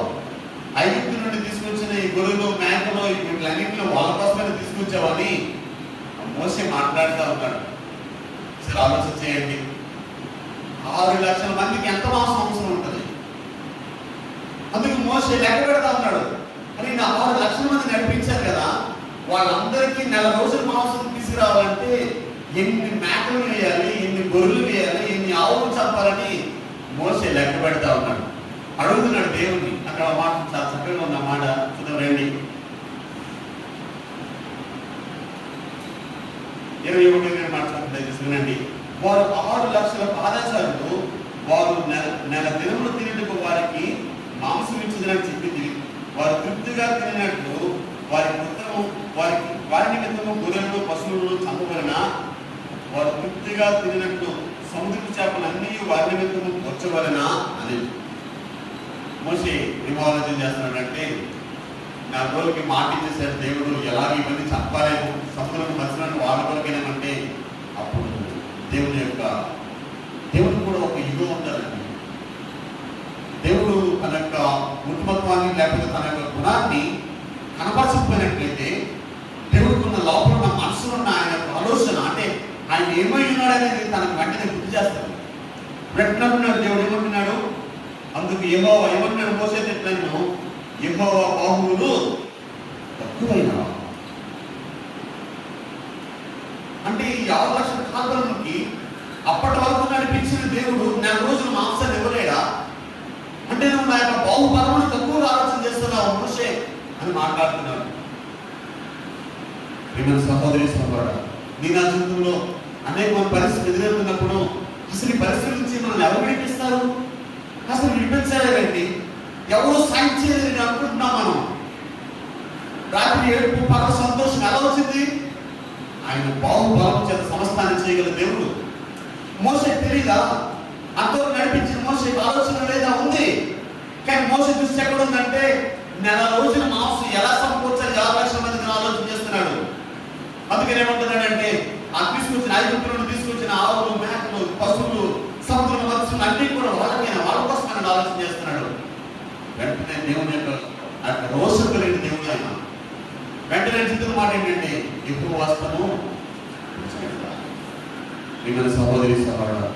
ఐగుప్తు నుండి తీసుకొచ్చిన ఈ గొర్రెలు మేకలు వీటిలన్నింటిలో వాళ్ళ కోసమే తీసుకొచ్చావని మోసే మాట్లాడుతూ ఉన్నాడు. సరే ఆలోచన చేయండి, 6 లక్షల మందికి ఎంత మాంసం అవసరం ఉంటుంది? అందుకు మోసే లెక్క పెడతా ఉన్నాడు. అని నా 6 లక్షల మంది నడిపించారు కదా, వాళ్ళందరికీ నెల రోజులు మాంసం తీసుకురావాలంటే ఎన్ని మేకలు వేయాలి, ఎన్ని గొర్రెలు వేయాలి, ఎన్ని ఆవులు చంపాలని మోసే లెక్క పెడతా ఉన్నాడు. అడుగుతున్నాడు దేవుణ్ణి. అక్కడ మాట చాలా చక్కగా ఉన్న మాట చూద్దాం రండి. 21 మాట్లాడుతుంది చూడండి. వారు 6 లక్షల పాదచారులు వారు నెల దినములు తినేందుకు వారికి మాంసం ఇచ్చిందని చెప్పింది. వారు తృప్తిగా తినట్లు వారి నిమిత్తము గొర్రెలను పశువులను చంపవలన, వారు తృప్తిగా తినట్లు సముద్రపు చేపలన్నీ వారి నిమిత్తము వచ్చవలన అని మోసే ఏం ఆలోచన చేస్తున్నాడంటే, నా రోజుకి మాట ఇచ్చేసాడు దేవుడు, ఎలాగ ఇవన్నీ చెప్పలేము, సముద్రం మత్స్యాన్ని వాడుకోలేమంటే అప్పుడు దేవుడు కూడా ఒక యుగం ఉంటుందండి. దేవుడు తన యొక్క ఉత్మత్వాన్ని లేకపోతే తన యొక్క గుణాన్ని కనపరచకపోయినట్లయితే దేవుడికి ఉన్న లోపల ఉన్న మనసులో ఉన్న ఆయన యొక్క ఆలోచన, అంటే ఆయన ఏమై ఉన్నాడనేది తనకు వెంటనే గుర్తు చేస్తాడు. వెంటనే దేవుడు ఏమంటున్నాడు? అందుకు యెహోవా ఏమంటున్నాడు? మోసే తిట్లను, యెహోవా బాహువులు తక్కువైన. అంటే ఈ 6 లక్షల కాలంకి అప్పటి వరకు నడిపించిన దేవుడు నెల రోజులు మాంసాన్ని ఇవ్వలేడా? అంటే నువ్వు నా యొక్క బాహుబలమును తక్కువగా ఆలోచన చేస్తున్నావు మోసే అని మాట్లాడుతున్నాడు. ప్రియమైన సహోదరి సహోదరుడా, నీ నా జీవితంలో అనేక పరిస్థితులు ఎదురవుతున్నప్పుడు అసలు ఈ పరిస్థితి నుంచి మనల్ని ఎవరు విడిపిస్తారు? అసలు విడిపించలేదండి, ఎవరు సాయం చేయలేదని అనుకుంటున్నాం మనం. రాత్రి ఏడుపు పగల సంతోషం ఎలా వచ్చింది? ఆయన బాహుబలం చేత సమస్తాన్ని చేయగల దేవుడు. మోసే తెలీదా? అంతలో నడిపించిన మోసే ఆలోచన లేదా? ఉంది. కానీ మోసే దృష్టి ఎక్కడ ఉందంటే, నెల రోజుల మాంసం ఎలా సమకూర్చాలి 6 లక్షల మందిని ఆలోచన చేస్తున్నాడు. అందుకని ఏమంటున్నాడంటే, ఆ తీసుకొచ్చిన ఐగుప్తు నుండి తీసుకొచ్చిన ఆవులు, మేకలు, పశువులు, సముద్రం మత్స్యులు అన్ని కూడా వాళ్ళ కోసం ఆయన ఆలోచన చేస్తున్నాడు. వెంటనే దేవుని యొక్క రోషం కలిగిన దేవుడు ఆయన. వెంటనే చిత్రం మాట ఏంటంటే, ఎక్కువ వస్తాను మిమ్మల్ని సహోదరి సహోదరుడా,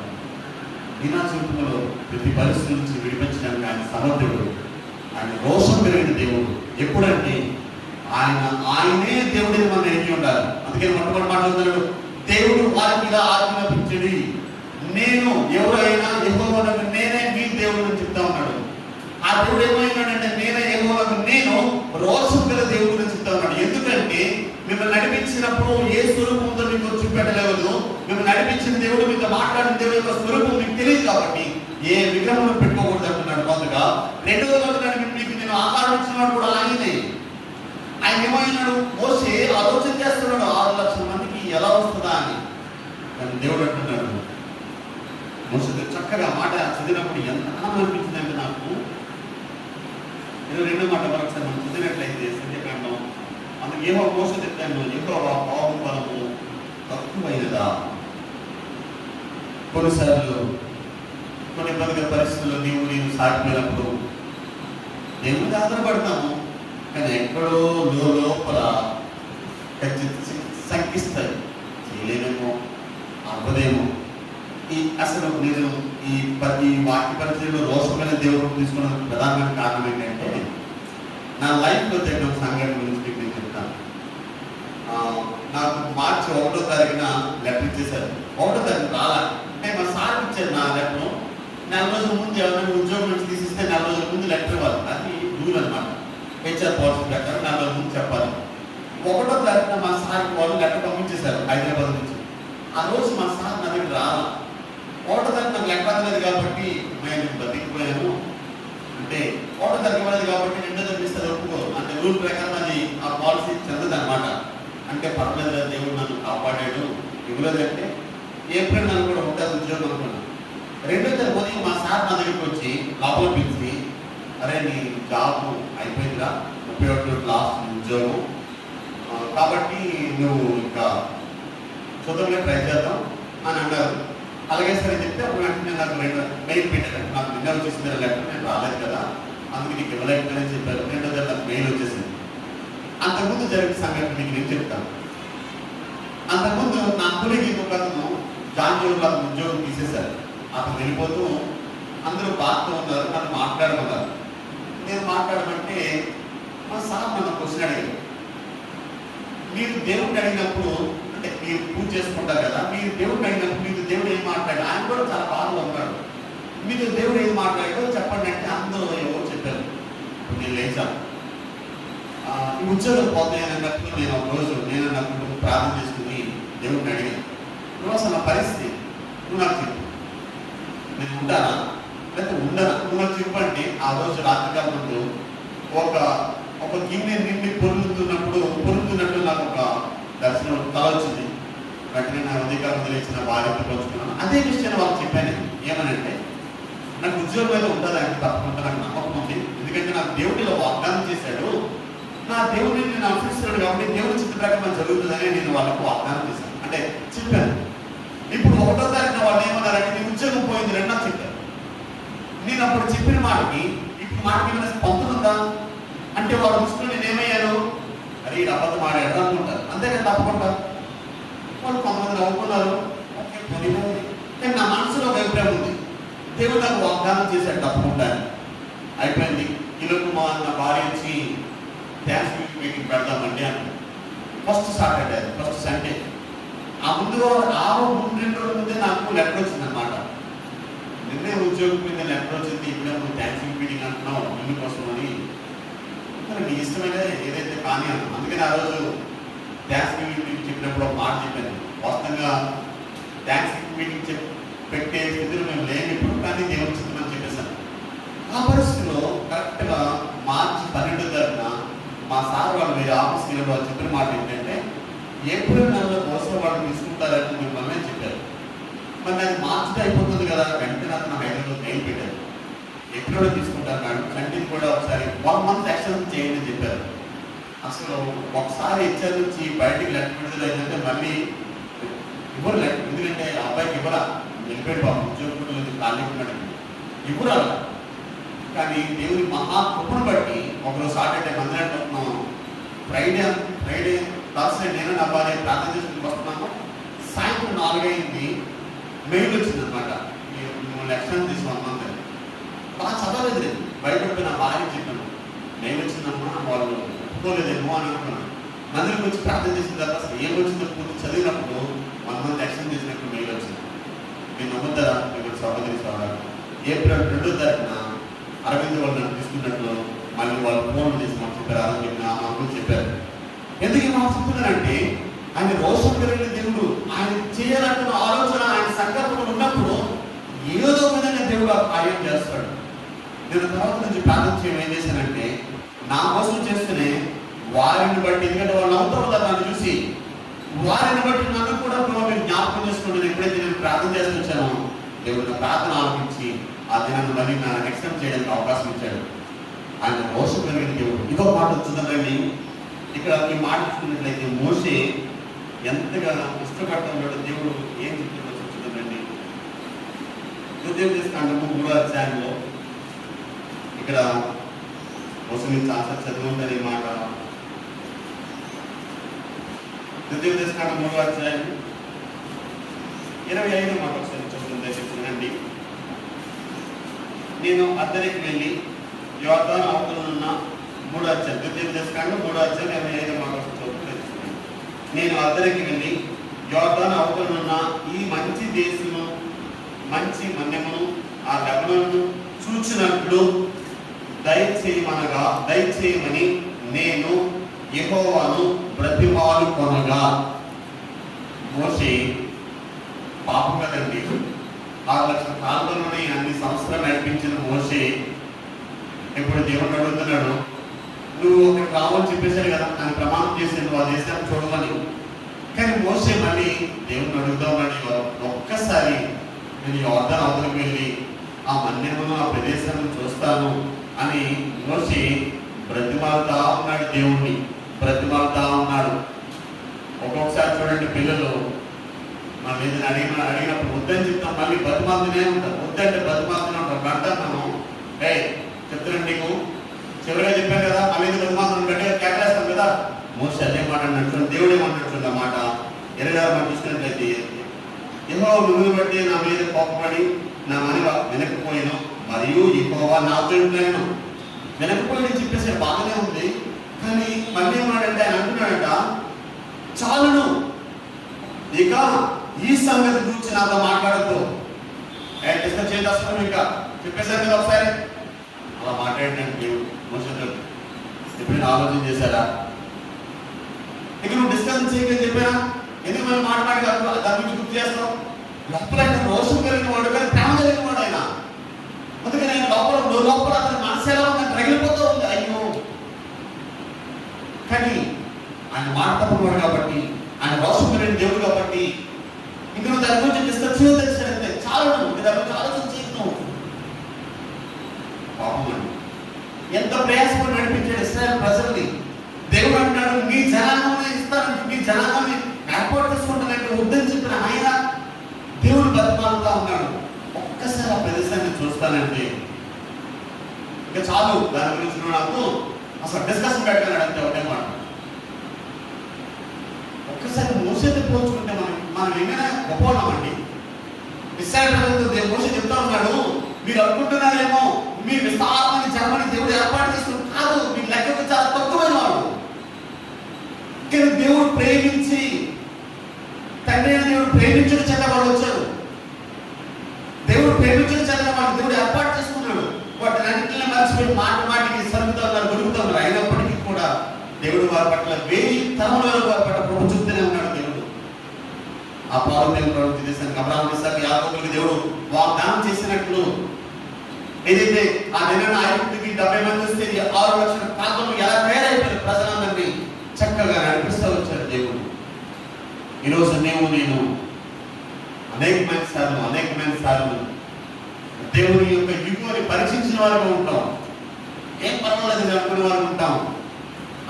నా జీవితంలో ప్రతి పరిస్థితి నుంచి విడిపించడానికి ఆయన సమర్థుడు. ఆయన రోషం పెరిగిన దేవుడు. ఎప్పుడంటే ఆయనే దేవుడిని మనం ఎన్ని ఉండాలి. అందుకని మొట్టమొదటి మాట్లాడుతున్నాడు, దేవుడు వారి మీద ఆజ్ఞాపించడి, నేను ఎవరైనా యెహోవాకు నేనే మీ దేవుడు అని చెప్తా ఉన్నాడు. ఆ దేవుడు ఏమైనాడంటే, నేనే యెహోవాకు నేను రోషం గల దేవుడు అని చెప్తా ఉన్నాడు. ఎందుకంటే మిమ్మల్ని నడిపించినప్పుడు ఏ స్వరూపంతో మీకు చూపెట్టలేదు. మిమ్మల్ని నడిపించిన దేవుడు, మీతో మాట్లాడిన దేవుడు యొక్క స్వరూపం మీకు తెలియదు కాబట్టి ఏ విగ్రహం పెట్టుకోకూడదు అంటున్నాడు. మొదటగా రెండవది మీకు నేను ఆహారం ఇచ్చినాడు కూడా ఆయనే. ఆయన ఏమైనాడు? మోసే ఆలోచన చేస్తున్నాడు 6 లక్షల మందికి ఎలా వస్తుందా అని. కానీ దేవుడు అంటున్నాడు, మోసే చక్కగా మాట చదివినప్పుడు ఎంత ఆనందం అనిపించిందంటే నాకు. 22వ మాట మరొకసారి మనం చదివినట్లయితే సంఖ్యాకాండం, అందుకు ఏమో మోసే చెప్తాను, యెహోవా బాహుబలము తక్కువైనదా? కొన్నిసార్లు కొన్ని ఇబ్బందికర పరిస్థితుల్లో నేను సాగిపోయినప్పుడు దేవుడిని ఆధారపడతాము. కానీ ఎక్కడో లోపల శంకిస్తాయి, చేయలేమేమో, అవ్వదేమో. అసలు నేను ఈ వాక్య పరిచయంలో రోషమైన దేవుడు తీసుకోవడానికి ప్రధానమైన కారణం ఏంటంటే, నా లైఫ్లో జరిగిన సంఘటన గురించి నేను చెప్తాను. నాకు మార్చి 1వ తారీఖున లెటర్ ఇచ్చేసారు. 1వ తారీఖు రాలా, అంటే మా సార్ ఇచ్చారు నా లెటర్. 4 రోజుల ముందు ఎవరైనా ఉద్యోగం నుంచి తీసిస్తే 4 రోజుల ముందు లెటర్ ఇవ్వాలి. అది రూల్ అనమాట. హెచ్ఆర్ పాలసీ ప్రకారం 4 రోజుల ముందు చెప్పాలి. 1వ తారీఖున మా సార్కి వాళ్ళు లెటర్ పంపించేశారు హైదరాబాద్ నుంచి. ఆ రోజు మా సార్ నా దగ్గర రాలా. ఒకటో తారీఖు నాకు లెక్క రాలేదు కాబట్టి నేను బతికిపోయాను అంటే, ఒకటో తారీఖు ఇవ్వలేదు కాబట్టి రెండో తారీఖు ఇస్తే ఒప్పుకో అంటే రూల్ ప్రకారం అది ఆ పాలసీ చెందదు అనమాట. అంటే పర్లేదు దేవుడు నన్ను కాపాడాడు, ఇవ్వలేదంటే ఏప్రిల్ నెల కూడా ఉంటుంది ఉద్యోగం అనుకున్నాను. రెండో తారీఖు ఉదయం మా సార్ నా దగ్గరికి వచ్చి లోపల పిలిచి, అరే నీ జాబ్ అయిపోయిందిరా, 31 లాస్ట్ ఉద్యోగం, కాబట్టి నువ్వు ఇంకా చూద్దాంగా ట్రై చేద్దాం అని అన్నారు. అలాగే సరే చెప్తే అప్పుడు వెంటనే నాకు మెయిల్ పెట్టారు. నాకు నిన్న వచ్చేసింది లెటర్, నేను రాలేదు కదా అందుకే నీకు ఇవ్వలేకపోయినా చెప్పారు. రెండో తారీఖు నాకు మెయిల్ వచ్చేసింది. అంతకుముందు జరిగిన సంఘటన మీకు నేను చెప్తాను. అంతకుముందు నా కూలీకి ఇంకొక అతను జాన్యులో ఉద్యోగం తీసేశారు. అతను వెళ్ళిపోతూ అందరూ బాధతో ఉన్నారు, నన్ను మాట్లాడమన్నారు. నేను మాట్లాడమంటే మా సార్ నన్ను క్వశ్చన్ అడిగారు, మీరు దేవుడిని అడిగినప్పుడు అంటే మీరు పూజ చేసుకుంటారు కదా, మీరు దేవుడిని అడిగినప్పుడు మీకు దేవుడు ఏం మాట్లాడాడు? ఆయన కూడా చాలా బాధలో ఉన్నాడు. మీకు దేవుడు ఏం మాట్లాడాడో చెప్పండి అంటే అందరూ ఎవరు చెప్పారు. నేను లేచాను, ఈ ఉద్యోగం పోతాయని అన్నప్పుడు నేను ఒక రోజు నేను నా కుటుంబం ప్రార్థన చేసుకుని దేవుడిని అడిగాను, నువ్వు అసలు నా పరిస్థితి నువ్వు నాకు చెప్పు, నేను ఉంటానా లేకపోతే ఉండనా, నువ్వు నాకు చెప్పండి. ఆ రోజు రాత్రికాల ముందు ఒక గిన్నె నిండి పొరులుతున్నట్టు నాకు ఒక దర్శనం తల వచ్చింది. వెంటనే నా ఉదయకాలం వదిలేసిన భార్యతో పంచుకున్నాను. అదే విషయాన్ని వాళ్ళకి చెప్పాను. ఏమనంటే, నాకు ఉద్యోగం అయితే ఉంటుందంటే తప్పకుండా నాకు నమ్మకం ఉంది, ఎందుకంటే నాకు దేవుడిలో వాగ్దానం చేశాడు, నా దేవుడిని నేను అనుసరిస్తున్నాడు కాబట్టి దేవుడి చిత్త ప్రకారం జరుగుతుందని నేను వాళ్ళకు వాగ్దానం చేశాను అంటే చెప్పాను. ఇప్పుడు 1వ తారీఖున వాళ్ళు ఏమన్నారంటే నీ ఉద్యోగం పోయింది రెండో చెప్పారు. నేను అప్పుడు చెప్పిన మాటకి ఇప్పుడు మాటకి ఏమైనా పొందుతుందా అంటే వాళ్ళ దృష్టిలో నేను ఏమయ్యాను, అరే ఈ అబద్ధం ఆడాడు అనుకుంటారు. అంతేకాదు తప్పకుండా వాళ్ళు కొంతమంది నవ్వుకున్నారు. కానీ నా మనసులో ఒక అభిప్రాయం ఉంది, దేవుడు నాకు వాగ్దానం చేశాడు తప్పకుండా. అయిపోయింది. ఈలోపు నా భార్య వచ్చి థ్యాంక్స్ గివింగ్ మీటింగ్ పెడదామండి అని ఫస్ట్ సాటర్డే ఫస్ట్ సండే ఆ ముందు 2 రోజుల ముందే నాకు లెటర్ వచ్చింది అనమాట. నిన్నే ఉద్యోగం మీద లెటర్ వచ్చింది, ఇప్పుడే నువ్వు థ్యాంక్స్ గివింగ్ మీటింగ్ అంటున్నావు ఇల్లు కోసం అని. నీ ఇష్టమైన ఏదైతే కానీ అన్నా. అందుకని ఆ రోజు థ్యాంక్స్ గివింగ్ మీటింగ్ చెప్పినప్పుడు ఒక మాట చెప్పాను, వాస్తవంగా థ్యాంక్స్ గివింగ్ మీటింగ్ పెట్టే స్థితిలో మేము లేని ఇప్పుడు, కానీ దేవుడు చిత్తమని చెప్పేశాను. ఆ పరిస్థితిలో కరెక్ట్గా మార్చి 12వ తారీఖున మా సార్ వాళ్ళు వేరే ఆఫీస్కి వెళ్ళి వాళ్ళు చెప్పిన మాట ఏంటంటే, ఏప్రిల్ నెలలో కోసం వాళ్ళు తీసుకుంటారని మిమ్మల్ని చెప్పారు. మరి అది మార్చిలో అయిపోతుంది కదా, వెంటనే అతను హైదరాబాద్ మెయిల్ పెట్టారు, ఏప్రిల్లో తీసుకుంటారు మేడం, కంటిన్యూ కూడా ఒకసారి 1 మంత్ ఎక్స్టెన్షన్ చేయండి అని చెప్పారు. అసలు ఒకసారి హెచ్ఆర్ నుంచి బయటికి లెటర్ విడుదల అయిందంటే మళ్ళీ ఇవ్వరు లెటర్, ఎందుకంటే అబ్బాయికి ఇవ్వరా, వెళ్ళిపోయాడు బాబు ఉద్యోగం ఖాళీ ఉన్నాడు ఇవ్వరా. కానీ దేవుని మహాకృపను బట్టి ఒకరోజు సాటర్డే మందిరానికి వస్తున్నాము, ఫ్రైడే థర్స్డే నేను నా భార్య ప్రార్థన చేసుకుని వస్తున్నాము. సాయంత్రం 4 అయింది, మెయిల్ వచ్చిందనమాట, మిమ్మల్ని ఎక్స్టెండ్ చేసి 1 మంత్ అని. బాగా చదవలేదు, నేను బయటపడి నా భార్య చెప్పాను, మెయిల్ వచ్చిందమ్మా, వాళ్ళు ఒప్పుకోలేదేమో అని అనుకున్నాను. మందిరికి వచ్చి ప్రార్థన చేసిన తర్వాత అసలు ఏం వచ్చిందో పూర్తి చదివినప్పుడు 1 మంత్ ఎక్స్టెండ్ చేసినప్పుడు మెయిల్ వచ్చింది. మీరు నమ్ముతారా మీరు సహోదరి సోదరు, ఏప్రిల్ 2వ తారీఖున అరవింద్ వాళ్ళు నన్ను తీసుకున్నట్లు మళ్ళీ వాళ్ళు ఫోన్ చేసి మాకు చెప్పారు, అని చెప్పిన ఆ మాకు చెప్పారు. ఎందుకు మాకు చెప్తున్నారంటే, ఆయన రోషం కలిగిన దేవుడు, ఆయన చేయాలంటున్న ఆలోచన ఆయన సంకల్పం ఉన్నప్పుడు ఏదో విధంగా దేవుడు ఆ కార్యం చేస్తాడు. నేను తర్వాత నుంచి ప్రార్థన చేయడం ఏం చేశానంటే, నా కోసం చేస్తేనే వారిని బట్టి, ఎందుకంటే వాళ్ళు అవుతారు కదా నన్ను చూసి, వారిని బట్టి నన్ను కూడా మీరు జ్ఞాపకం చేసుకుంటాను. ఎప్పుడైతే నేను ప్రార్థన చేస్తూ వచ్చానో దేవుడు నా ప్రార్థన ఆలోచించి ఆ దినాన్ని మళ్ళీ నా ఎక్స్టెండ్ చేయడానికి అవకాశం ఇచ్చాడు. ఆయన రోషం కలిగిన దేవుడు. ఇదో మాట వచ్చిందండి. ఇక్కడ ఈ మాట చూసుకున్నట్లయితే మోషే ఎంతగానో ఇష్టపడతాడు దేవుడు ఏం చెప్తుందో చూస్తుందండి. ఉద్యోగకాండము 3వ అధ్యాయంలో ఇక్కడ మోసే చాలా చదువుందని మాట. ఉద్యోగకాండం 3వ అధ్యాయం 25వ మాట ఒకసారి చూస్తుంది చెప్తుందండి. నేను అద్దరికి వెళ్ళి యోర్దాను అవతలనున్న 3వ అధ్యాయం, ద్వితీయోపదేశకాండం 3వ అధ్యాయం 25వ మాట చదువుతుంది. నేను అద్దరికి వెళ్ళి యోర్దాను అవతలనున్న ఈ మంచి దేశము మంచి మన్యమును ఆ లెబనోను చూచినట్లు దయచేయమని నేను యెహోవాను బ్రతిమాలుకొనగా. మోషే పాపం కదండి, 6 లక్షల కాలంలోనే అన్ని సంవత్సరాలు నడిపించిన మోషే ఇప్పుడు దేవుడు అడుగుతున్నాడు, నువ్వు ఒకటి రావని చెప్పేశాడు కదా, ఆయన ప్రమాణం చేసి నువ్వు ఆ దేశాన్ని చూడమని. కానీ మోషే మళ్ళీ దేవుడిని అడుగుతామని ఒక్కసారి నేను యోర్దాను అవతలకు వెళ్ళి ఆ మన్యమును ఆ ప్రదేశాన్ని చూస్తాను అని మోషే బ్రతిమాలుతా ఉన్నాడు, దేవుణ్ణి బ్రతిమాలుతా ఉన్నాడు. ఒక్కొక్కసారి చూడండి, పిల్లలు మన మీద అడిగినప్పుడు వద్దని చెప్తాం, మళ్ళీ బతిమాలుతూనే ఉంటాం. వద్దంటే బతిమాలుతూనే ఉంటాం. అంటాం మనం, చెప్తున్నాను నీకు చివరిగా చెప్పాను కదా, మళ్ళీ బతిమాలుతున్నాం గట్టిగా కేటాయిస్తాం కదా. మోషే అదే మాట అన్నట్టు, దేవుడు ఏమన్నట్టు ఆ మాట 26 మనం చూసినట్లయితే, యెహోవా మిమ్మును బట్టి నా మీద కోపపడి నా మనవ వెనక్కిపోయాను, మరియు యెహోవా నాతో ఉంటున్నాను. వెనక్కిపోయి చెప్పేసి బాగానే ఉంది, కానీ మళ్ళీ ఏమన్నాడంటే ఆయన అంటున్నాడట, చాలును, ఇక ఈ సంగతి గురించి నాతో మాట్లాడద్దు, డిస్కస్ చేద్దాం ఇంకా చెప్పేశారు కదా ఒకసారి. అలా మాట్లాడినాడు దేవుడు మోషేతో. ఎప్పుడైనా ఆలోచన చేశారా? ఇక నువ్వు డిస్కషన్ చేయకని చెప్పారా? ఎందుకు మనం మాట్లాడగలరు దాని గురించి గుర్తు చేస్తాం? లోపల రోషం కలిగిన వాడు, కానీ ప్రేమ కలిగిన వాడు ఆయన. అందుకని ఆయన లోపల అతని మనసు ఎలా ఉందని రగిలిపోతూ ఉంది, అయ్యో. కానీ ఆయన మాట తప్పవాడు కాబట్టి, ఆయన రోషం కలిగిన దేవుడు కాబట్టి, ఇంక నువ్వు దాని గురించి డిస్కస్ చేయదంటే చాలా దాని గురించి ఆలోచన చేయను. పాపం అండి, ఎంత ప్రయాసపడి నడిపించాడు ఇశ్రాయేలు ప్రజల్ని. దేవుడు అంటున్నాడు, నీ జనాంగాన్ని ఇస్తానంటే, నీ జనాంగాన్ని ఏర్పాటు చేసుకుంటానంటే వద్దని చెప్పిన ఆయన దేవుడు బతిమాలుతా ఉన్నాడు. ఒక్కసారి ఆ ప్రదేశాన్ని చూస్తానంటే ఇంకా చాలు, దాని గురించి నాకు అసలు డిస్కషన్ పెట్టాడు అంటే ఒకటే మాట. ఒక్కసారి మోసేతో పోల్చుకుంటే మనం ఏమైనా గొప్పవాళ్ళమండి. ఇశ్రాయేలు మోసే చెప్తా ఉన్నాడు, మీరు అనుకుంటున్నారేమో మీరు విస్తారమైన జన్మని దేవుడు ఏర్పాటు చేస్తున్నారు, కాదు, మీ లెక్కకు చాలా తక్కువైన వాడు. కానీ దేవుడు ప్రేమించి, తండ్రి అయిన దేవుడు ప్రేమించిన చెంత వాళ్ళు వచ్చారు. దేవుడు ప్రేమించిన చెంత వాళ్ళు దేవుడు ఏర్పాటు చేసుకున్నాడు. వాటిని అన్నింటినీ మర్చిపోయి మాటికి సరుగుతూ ఉన్నారు, దొరుకుతూ ఉన్నారు. అయినప్పటికీ కూడా దేవుడు వారి పట్ల 1000 తరముల వారి పట్ల ప్రభు చూస్తూనే ఉన్నాడు. దేవుడు ఆ పాలన ప్రవృత్తి చేశాను. అబ్రాహాము, ఇస్సాకు, యాకోబులకు దేవుడు వాగ్దానం చేసినట్లు ఏదైతే ఆ నెల ఐగుప్తుకి 70 మంది వస్తే 6 లక్షల కాలంలో ఎలా తయారైపోయారు ప్రజలందరినీ చక్కగా నడిపిస్తూ వచ్చారు దేవుడు. ఈరోజు నేను అనేకమైన సార్లు దేవుని యొక్క యుగాన్ని పరీక్షించిన వారుగా ఉంటాం. ఏం పర్వాలేదు అనుకునే వారు ఉంటాం.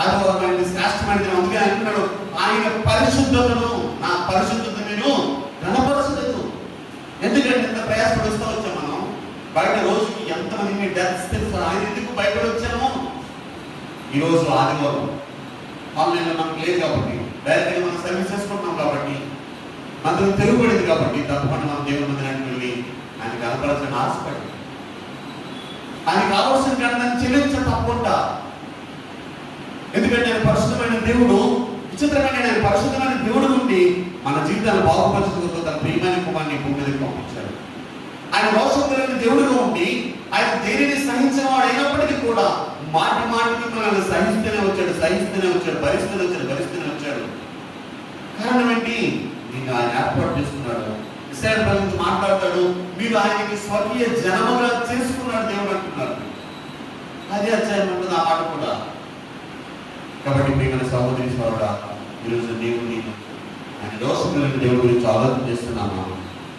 అది ఒక శ్రేష్టమైన అందుకే అంటున్నాడు, ఆయన పరిశుద్ధతను, నా పరిశుద్ధత నేను కనపరచలేదు. ఎందుకంటే ఎంత ప్రయాసపడుస్తూ వచ్చాం మనం. బయట రోజుకి ఎంతమంది డెత్స్ తెలుసు, ఆయన ఎందుకు బయటకు వచ్చాము. ఈరోజు ఆదివారం ఆన్లైన్లో మనకు లేదు కాబట్టి, డైరెక్ట్గా మనం సర్వీస్ చేసుకుంటున్నాం కాబట్టి, మనకు తెలుగుపడింది కాబట్టి, తప్పకుండా మనం దేవుని మందిరానికి వెళ్ళి ఆయన కనపరచని ఆశపడి ఆయన కావాల్సిన గణాన్ని చెల్లించడం తప్పకుండా. ఎందుకంటే ఆయన పరిశుద్ధమైన దేవుడు, విచిత్రమైన ఆయన పరిశుద్ధమైన దేవుడు నుండి మన జీవితాన్ని బాగుపరచుకుంటూ తన ప్రియమైన కుమారుని భూమి మీదకి పంపించాడు. ఆయన రోషం కలిగిన దేవుడుగా ఉండి ఆయన దేనిని సహించిన వాడు అయినప్పటికీ కూడా మాటికి మనల్ని సహిస్తూనే వచ్చాడు, భరిస్తూనే వచ్చాడు. కారణం ఏంటి? నేను ఆయన ఏర్పాటు చేసుకున్నాడు. ఇశ్రాయేలు ప్రజల గురించి మాట్లాడతాడు, మీరు ఆయనకి స్వకీయ జనముగా చేసుకున్నాడు దేవుడు అంటున్నారు. అదే అధ్యాయం ఉంటుంది ఆ మాట కూడా. కాబట్టి మిమ్మల్ని సహోదరి సోదరుడా, ఈరోజు దేవుని ఆయన దోషం కలిగిన దేవుడి గురించి ఆలోచన చేస్తున్నాము.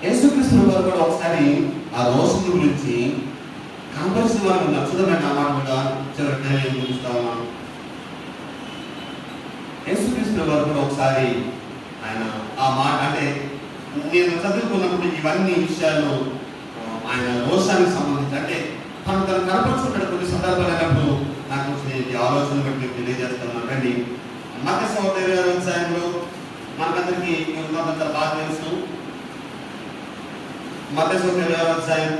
యేసుక్రీస్తు వారు కూడా ఒకసారి ఆ దోషం గురించి కనపరిచిన వారు నచ్చుదమైన మాట కూడా చివరి చూస్తాము. యేసుక్రీస్తు వారు కూడా ఒకసారి ఆయన ఆ మాట, అంటే నేను చదువుకున్నప్పుడు ఇవన్నీ విషయాలు ఆయన రోషానికి సంబంధించి, అంటే తను కనపరుచుకుంటాడు. కొన్ని సందర్భాలు అయినప్పుడు నాకు ఈ ఆలోచన బట్టి తెలియజేస్తున్నాను. రండి, మత్తయి సువార్త 20వ అధ్యాయంలో మనకందరికీ కొంత బాగా తెలుసు. మత్తయి సువార్త 20వ అధ్యాయం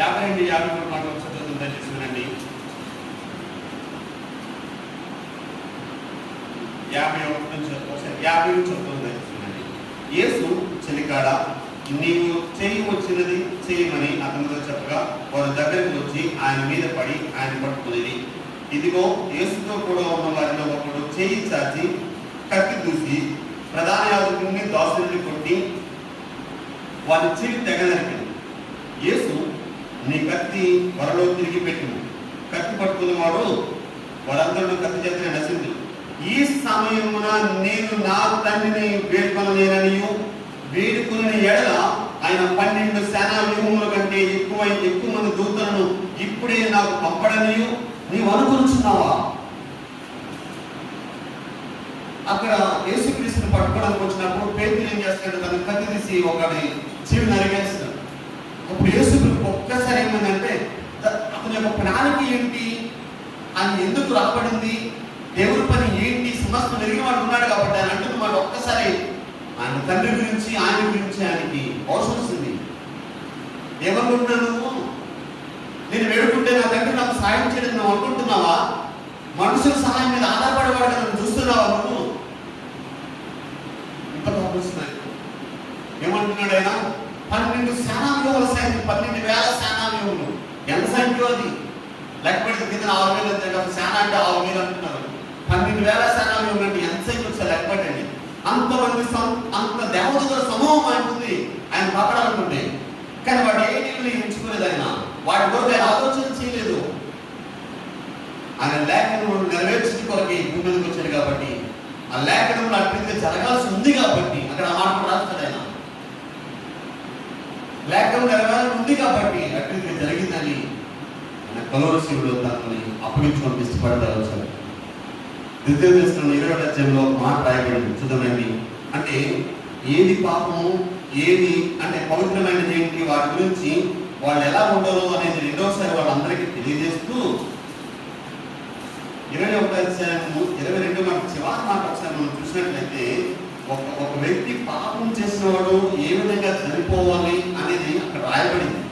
52 మాటలు చదువుతుంది, దయచేసి 51 నుంచి ఒకసారి 50 నుంచి చదువుతుంది. యేసు చెలికాడ, నీవు చేయవచ్చినది చేయమని అతనితో చెప్పగా వారి దగ్గరికి వచ్చి ఆయన మీద పడి ఆయన పట్టుకునేది. ఇదిగో యేసుతో కూడా ఉన్న వారిలో ఒకడు చేయి చాచి కత్తి దూసి ప్రధాన యాజకుడిని దాసుడిని కొట్టి వారి చెవి తెగనరికింది. యేసు, నీ కత్తి వరలో తిరిగి పెట్టుము. కత్తి పట్టుకున్నవాడు వారందరూ కత్తి చేతనే నశించు. ఈ సమయమున నేను నా తండ్రిని వేడుకొనలేననియు, వేడుకుని ఎడల ఆయన 12 సేనా వ్యూహముల కంటే ఎక్కువ మంది దూతలను ఇప్పుడే నాకు పంపడనియు నీవు అనుకుంటున్నావా? అక్కడ యేసుక్రీస్తుని పట్టుకోవడానికి వచ్చినప్పుడు పేతురు ఏం చేస్తాడు? తన కత్తి తీసి ఒకటి చెవి నరిగేస్తాడు. అప్పుడు యేసుక్రీస్తు ఒక్కసారి ఏమైందంటే అతని యొక్క ప్రణాళిక ఏంటి, ఆయన ఎందుకు రాబడింది, దేవుడి పని ఏంటి, సమస్తం జరిగిన వాడు ఉన్నాడు కాబట్టి ఆయన అంటున్న మాట ఒక్కసారి ఆయన తండ్రి గురించి ఆయన గురించి ఆయనకి అవసరం వస్తుంది. ఏమనుకుంటున్నావు నువ్వు? నేను వేడుకుంటే నా తండ్రి నాకు సాయం చేయడం నువ్వు అనుకుంటున్నావా? మనుషుల సహాయం మీద ఆధారపడేవాడు నన్ను చూస్తున్నావా నువ్వు? ఇంత పంపిస్తున్నాయి. ఏమంటున్నాడు ఆయన? 12 సేనావ్యూహాల సైన్యం, 12,000 సేనావ్యూహములు. ఎంత సంఖ్య అది? లెక్కపెడితే కింద 6,000 సేన అంటే 6,000 అంటున్నారు. 12,000 సేనావ్యూహం అంటే ఎంత సంఖ్య వచ్చా లెక్కపెట్టండి. అంతమంది అంత దేవతల సమూహం అంటుంది ఆయన పక్కడాలనుకుంటే. కానీ వాడు ఏ నీళ్ళు ఎంచుకోలేదు. ఆయన వాడి కొరకు ఆయన ఆలోచన చేయలేదు. ఆయన లేఖనం నెరవేర్చిన కొరకు భూమి మీదకి వచ్చాడు కాబట్టి, ఆ లేఖనంలో అట్లా జరగాల్సి ఉంది కాబట్టి అక్కడ ఆ మాట రాస్తాడు ఆయన. లేఖనం నెరవేరాలి ఉంది కాబట్టి అట్లా జరిగిందని ఆయన కలువరశివుడు తనని అప్పగించుకొని ఇష్టపడతా వచ్చాడు. ద్వితీయోపదేశం 20వ అధ్యాయంలో మాట రాయబడింది, చూద్దామండి. అంటే ఏది పాపము, ఏది అంటే పవిత్రమైనది ఏంటి, వాటి గురించి వాళ్ళు ఎలా ఉండరు అనేది రెండోసారి వాళ్ళందరికీ తెలియజేస్తూ 21వ అధ్యాయము 22వ మాట చివరి మాట ఒకసారి మనం చూసినట్లయితే ఒక వ్యక్తి పాపం చేసిన వాడు ఏ విధంగా చనిపోవాలి అనేది అక్కడ రాయబడింది.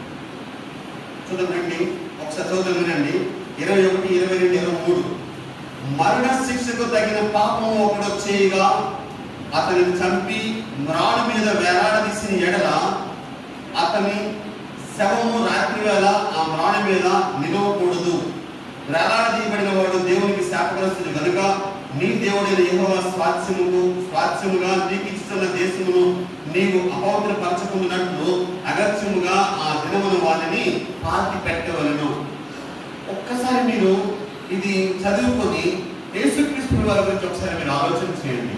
చూద్దామండి, ఒకసారి చదువుతాం వినండి. 21, 22, 23. మరణ శిక్షకు తగిన పాపము ఒకడు చేయగా అతనిని చంపి మ్రాణి మీద వేలాడదీసిన ఎడల అతని శవము రాత్రి వేళ ఆ మ్రాణి మీద నిలవకూడదు. వేలాడదీయబడిన వాడు దేవునికి శాపగ్రస్తుడు కనుక నీ దేవుడైన యెహోవా స్వాస్థ్యముగా నీకు ఇస్తున్న దేశమును నీవు అపవిత్రపరచుకున్నట్లు అగత్యముగా ఆ దినమున వారిని పాతి పెట్టవలను. ఒక్కసారి మీరు ఇది చదువుకొని యేసుక్రీస్తు వారి గురించి ఒకసారి మీరు ఆలోచన చేయండి.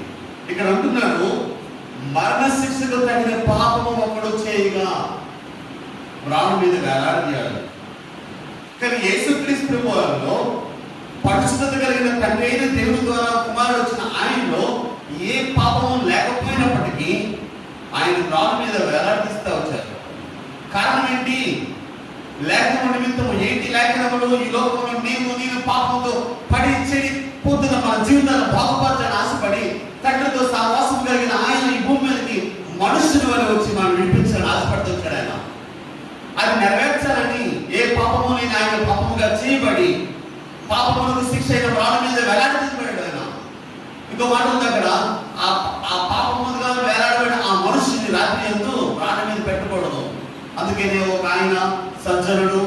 ఇక్కడ అంటున్నాడు, మరణ శిక్షకు తగిన పాపము ఒకడు చేయగా మ్రాణి మీద వేలాడదీయాలి. కానీ యేసుక్రీస్తు వారిలో పరిశుద్ధత కలిగిన తండ్రి అయిన దేవుని ద్వారా కుమారుడు వచ్చిన ఆయనలో ఏ పాపము లేకపోయినప్పటికీ ఆయన మ్రాణి మీద వేలాడదీస్తూ వచ్చారు. కారణం ఏంటి? లేఖనం నిమిత్తము. ఏంటి లేఖనములు? ఈ లోకంలో నేను పాపంతో పడి చెడిపోతున్న మన జీవితాన్ని బాగుపరచాలని ఆశపడి తండ్రితో సహవాసం కలిగిన ఆయన ఈ భూమి మీదకి మనుషుల వల్ల వచ్చి మనం విడిపించాలని ఆశపడుతూ వచ్చాడు ఆయన. అది నెరవేర్చాలని ఏ పాపము లేని ఆయన పాపముగా చేయబడి పాపములకు శిక్ష అయిన మ్రాణి మీద వేలాడదీయబడ్డాడు ఆయన. ఇంకో మాట ఉంది అక్కడ, ఆ పాపముగా వేలాడబడిన ఆ మనుషుని రాత్రి ఎందు మ్రాణి మీద పెట్టకూడదు. అందుకనే ఒక ఆయన సజ్జనుడు,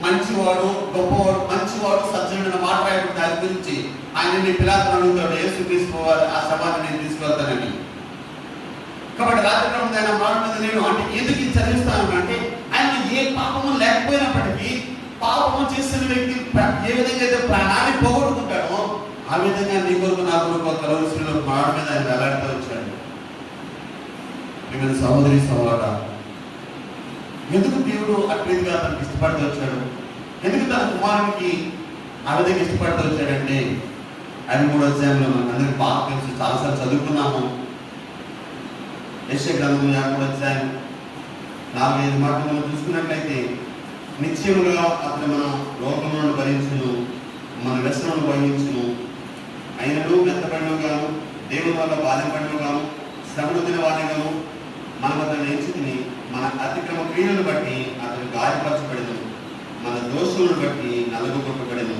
మంచివాడు, గొప్పవాడు, మంచివాడు, సజ్జనుడు మాట రాయబడి దాని గురించి ఆయన నీ పిల్లలను అడుగుతాడు, యేసుక్రీస్తు వారు ఆ సమాధిని నేను తీసుకెళ్తానని. కాబట్టి రాత్రి క్రమం ఆయన మాట మీద నేను అంటే ఎందుకు ఇది చదివిస్తాను అంటే ఆయన ఏ పాపము లేకపోయినప్పటికీ పాపము చేసిన వ్యక్తి ఏ విధంగా అయితే ప్రాణాన్ని పోగొట్టుకుంటాడో ఆ విధంగా నీ కొరకు నా కొరకు ఒక కలువరిశిలో మాట మీద ఆయన వేలాడుతూ వచ్చాడు. మీ సహోదరి సహోదరుడా, ఎందుకు దేవుడు అట్లీగా తనకి ఇష్టపడుతూ వచ్చాడు? ఎందుకు తన కుమారునికి ఆ విధంగా ఇష్టపడుతూ వచ్చాడంటే 23వ అధ్యాయంలో మనకు అందరికీ బాగా తెలుసు, చాలాసార్లు చదువుకున్నాము. యెషయా గ్రంథం 53వ అధ్యాయం 4-5 మాటలు మనం చూసుకున్నట్లయితే, నిశ్చయముగా అతను మన లోకములను భరించును, మన వ్యసనమును వహించును, అయినను మెత్తపడినగాను దేవుని వల్ల బాధపడినగాను శ్రమను వారిగాను మనం అతను ఎంచుకుని మన అతిక్రమ క్రియలను బట్టి అతను గాయపరచబడను, మన దోషములను బట్టి నలుగుకొట్టబడను.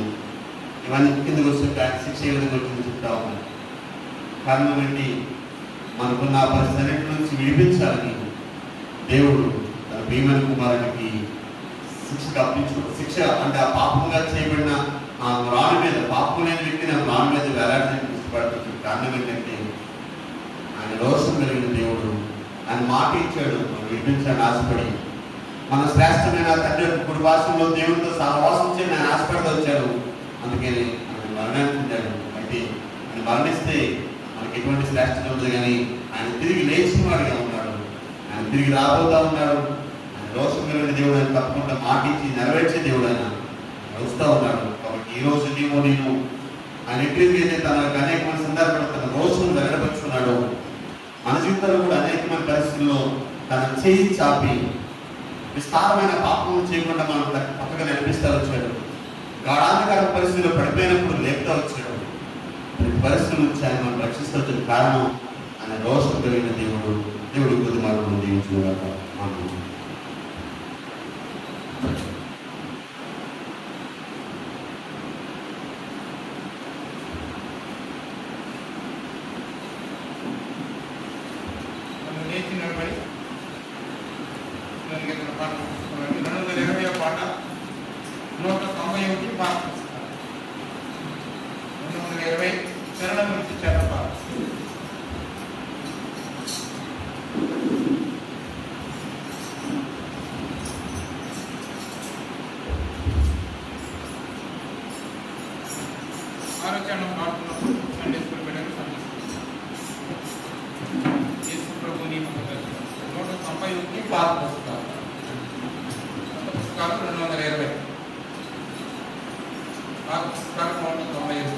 ఇవన్నీ కిందకు వస్తే శిక్ష ఏ విధంగా వచ్చింది చెప్తా ఉన్నాను. కారణం ఏంటి? మనకున్న ఆ పరిస్థితి నుంచి విడిపించాలని దేవుడు తన భీమన కుమారునికి శిక్ష అంటే ఆ పాపంగా చేయబడిన ఆ మ్రాణి మీద, పాపం లేని వ్యక్తిని ఆ మ్రాణి మీద వేలాడడానికి ఇష్టపడుతుంది. కారణం ఏంటంటే ఆయన రోషం కలిగిన దేవుడు. ఆయన మాట ఇచ్చాడు, మనం వినిపించాలని ఆశపడి మన శ్రేష్టమైన తండ్రి యొక్క కుడి భాషలో దేవుడితో సహవాసం చేయని ఆయన ఆశపడితే వచ్చాడు. అందుకే ఆయన మరణాన్ని పొందాడు. అయితే ఆయన మరణిస్తే మనకి ఎటువంటి శ్రేష్టత ఉంది, కానీ ఆయన తిరిగి లేచిన వాడిగా ఉన్నాడు. ఆయన తిరిగి రాబోతా ఉన్నాడు. ఆయన రోషం కలిగిన దేవుడు, ఆయన తప్పకుండా మాట ఇచ్చి నెరవేర్చే దేవుడు ఆయన వస్తూ ఉన్నాడు. కాబట్టి ఈ రోజు నేను ఆయన ఎట్లయితే తన అనేకమైన సందర్భాలు తన రోషం వెల్లడపరుచుకున్నాడు, మన జీవితంలో కూడా అనేకమైన పరిస్థితుల్లో తన చేయి చాపి విస్తారమైన పాపం చేయకుండా మనం పక్కగా నడిపిస్తూ వచ్చాడు. గాఢాంధకార పరిస్థితుల్లో పడిపోయినప్పుడు లేపుతా వచ్చాడు. ప్రతి పరిస్థితుల నుంచి ఆయన మనం రక్షిస్తూ వచ్చిన కారణం ఆయన రోషం కలిగిన దేవుడు. దేవుడు కొద్ది మార్గంలో దీవించుగాక. ఆమేన్. లేచి నిలబడి 220వ పాట 191 పాట 220 శరణం గురించి చెప్ప ఆలోచన పాడుతున్నప్పుడు సండే స్కూల్ బిడ్డలు యేసు ప్రభుని 191 పాత పుస్తకాలు 220 పాత పుస్తకాలు 191.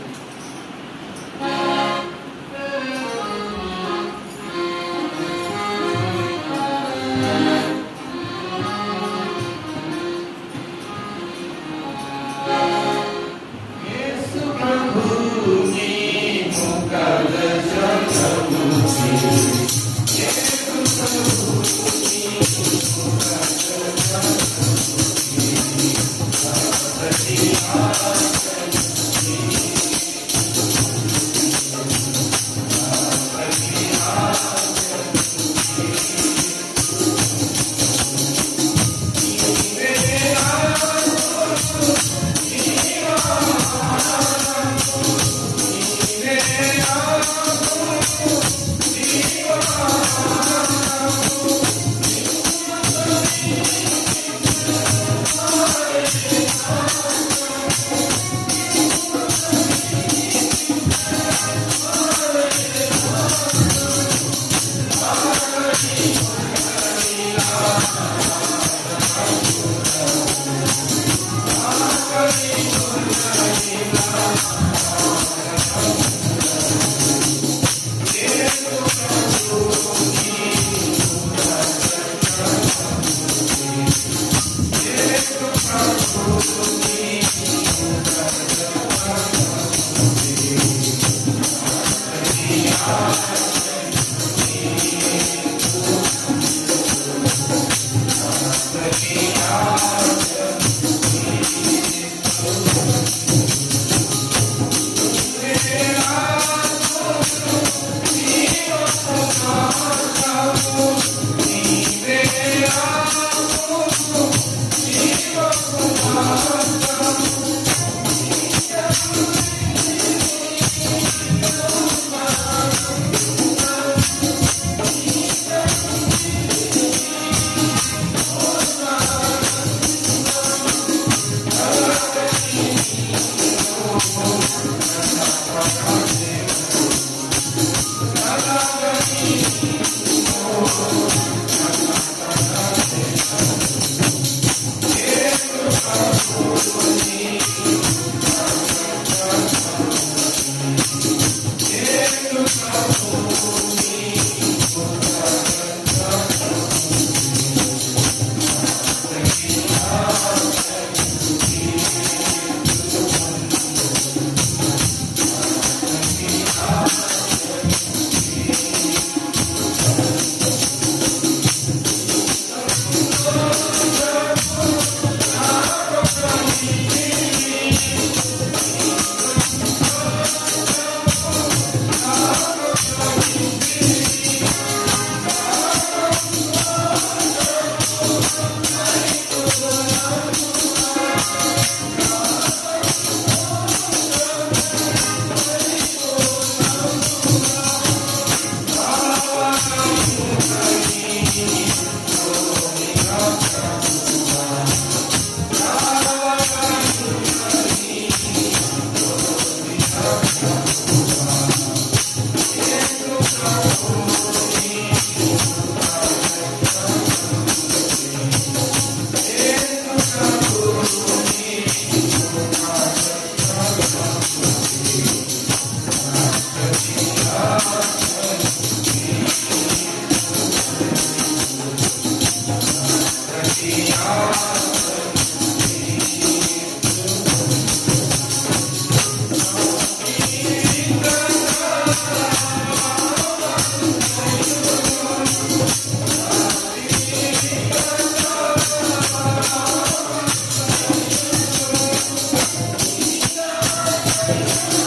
దయచేసి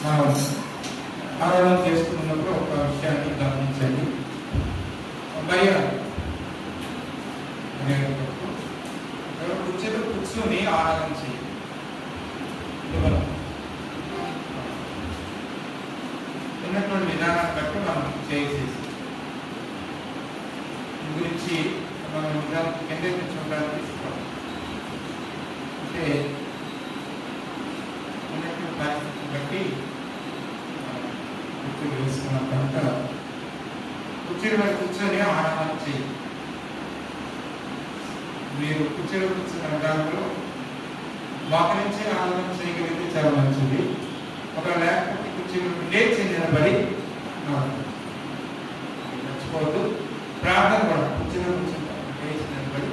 మనం ఆరాధన చేసుకున్నప్పుడు ఒక విషయాన్ని గమనించండి. కుర్చీలో కూర్చొని ఆరాధన చేయాలి. ఉన్నటువంటి విధానాన్ని బట్టి మనం చేసేసి గురించి మనం ఎంతైతే చూడడానికి తీసుకోవాలి. అంటే ఉన్నటువంటి పరిస్థితిని బట్టి కుర్చీలు వేసుకున్న కనుక కుర్చీల మీద కూర్చొని ఆరాధన చేయాలి. మీరు కుర్చీలో కూర్చున్న విధానంలో మోకరించి ఆరాధన చేయగలిగితే చాలా మంచిది. ఒక లేకపోతే కుర్చీలో లేచి నిలబడి మర్చిపోవద్దు. ప్రార్థన కూడా కుర్చీలో కూర్చుంటాం, లేచి నిలబడి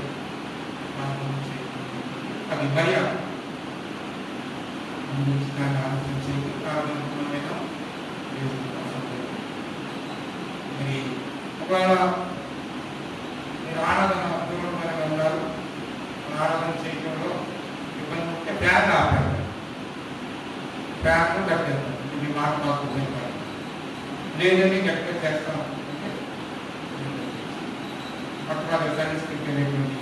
ప్రార్థన చేయాలి. అది మర్యాద. ఆలోచన చేయాలి. ప్రార్థన మరి ఒకవేళ మీరు ఆరాధన దూరంగా ఉన్నారు, ఆరాధన చేయడంలో ఇబ్బంది ఉంటే ఫ్యాన్ ఆపారు, ఫ్యాన్ కట్టేస్తాం. ఇది మాట మాకు ఉపయోగపడాలి. లేదని గట్టిగా చేస్తాం. పట్టుకోవాలి సర్వీస్ పెట్టేటువంటి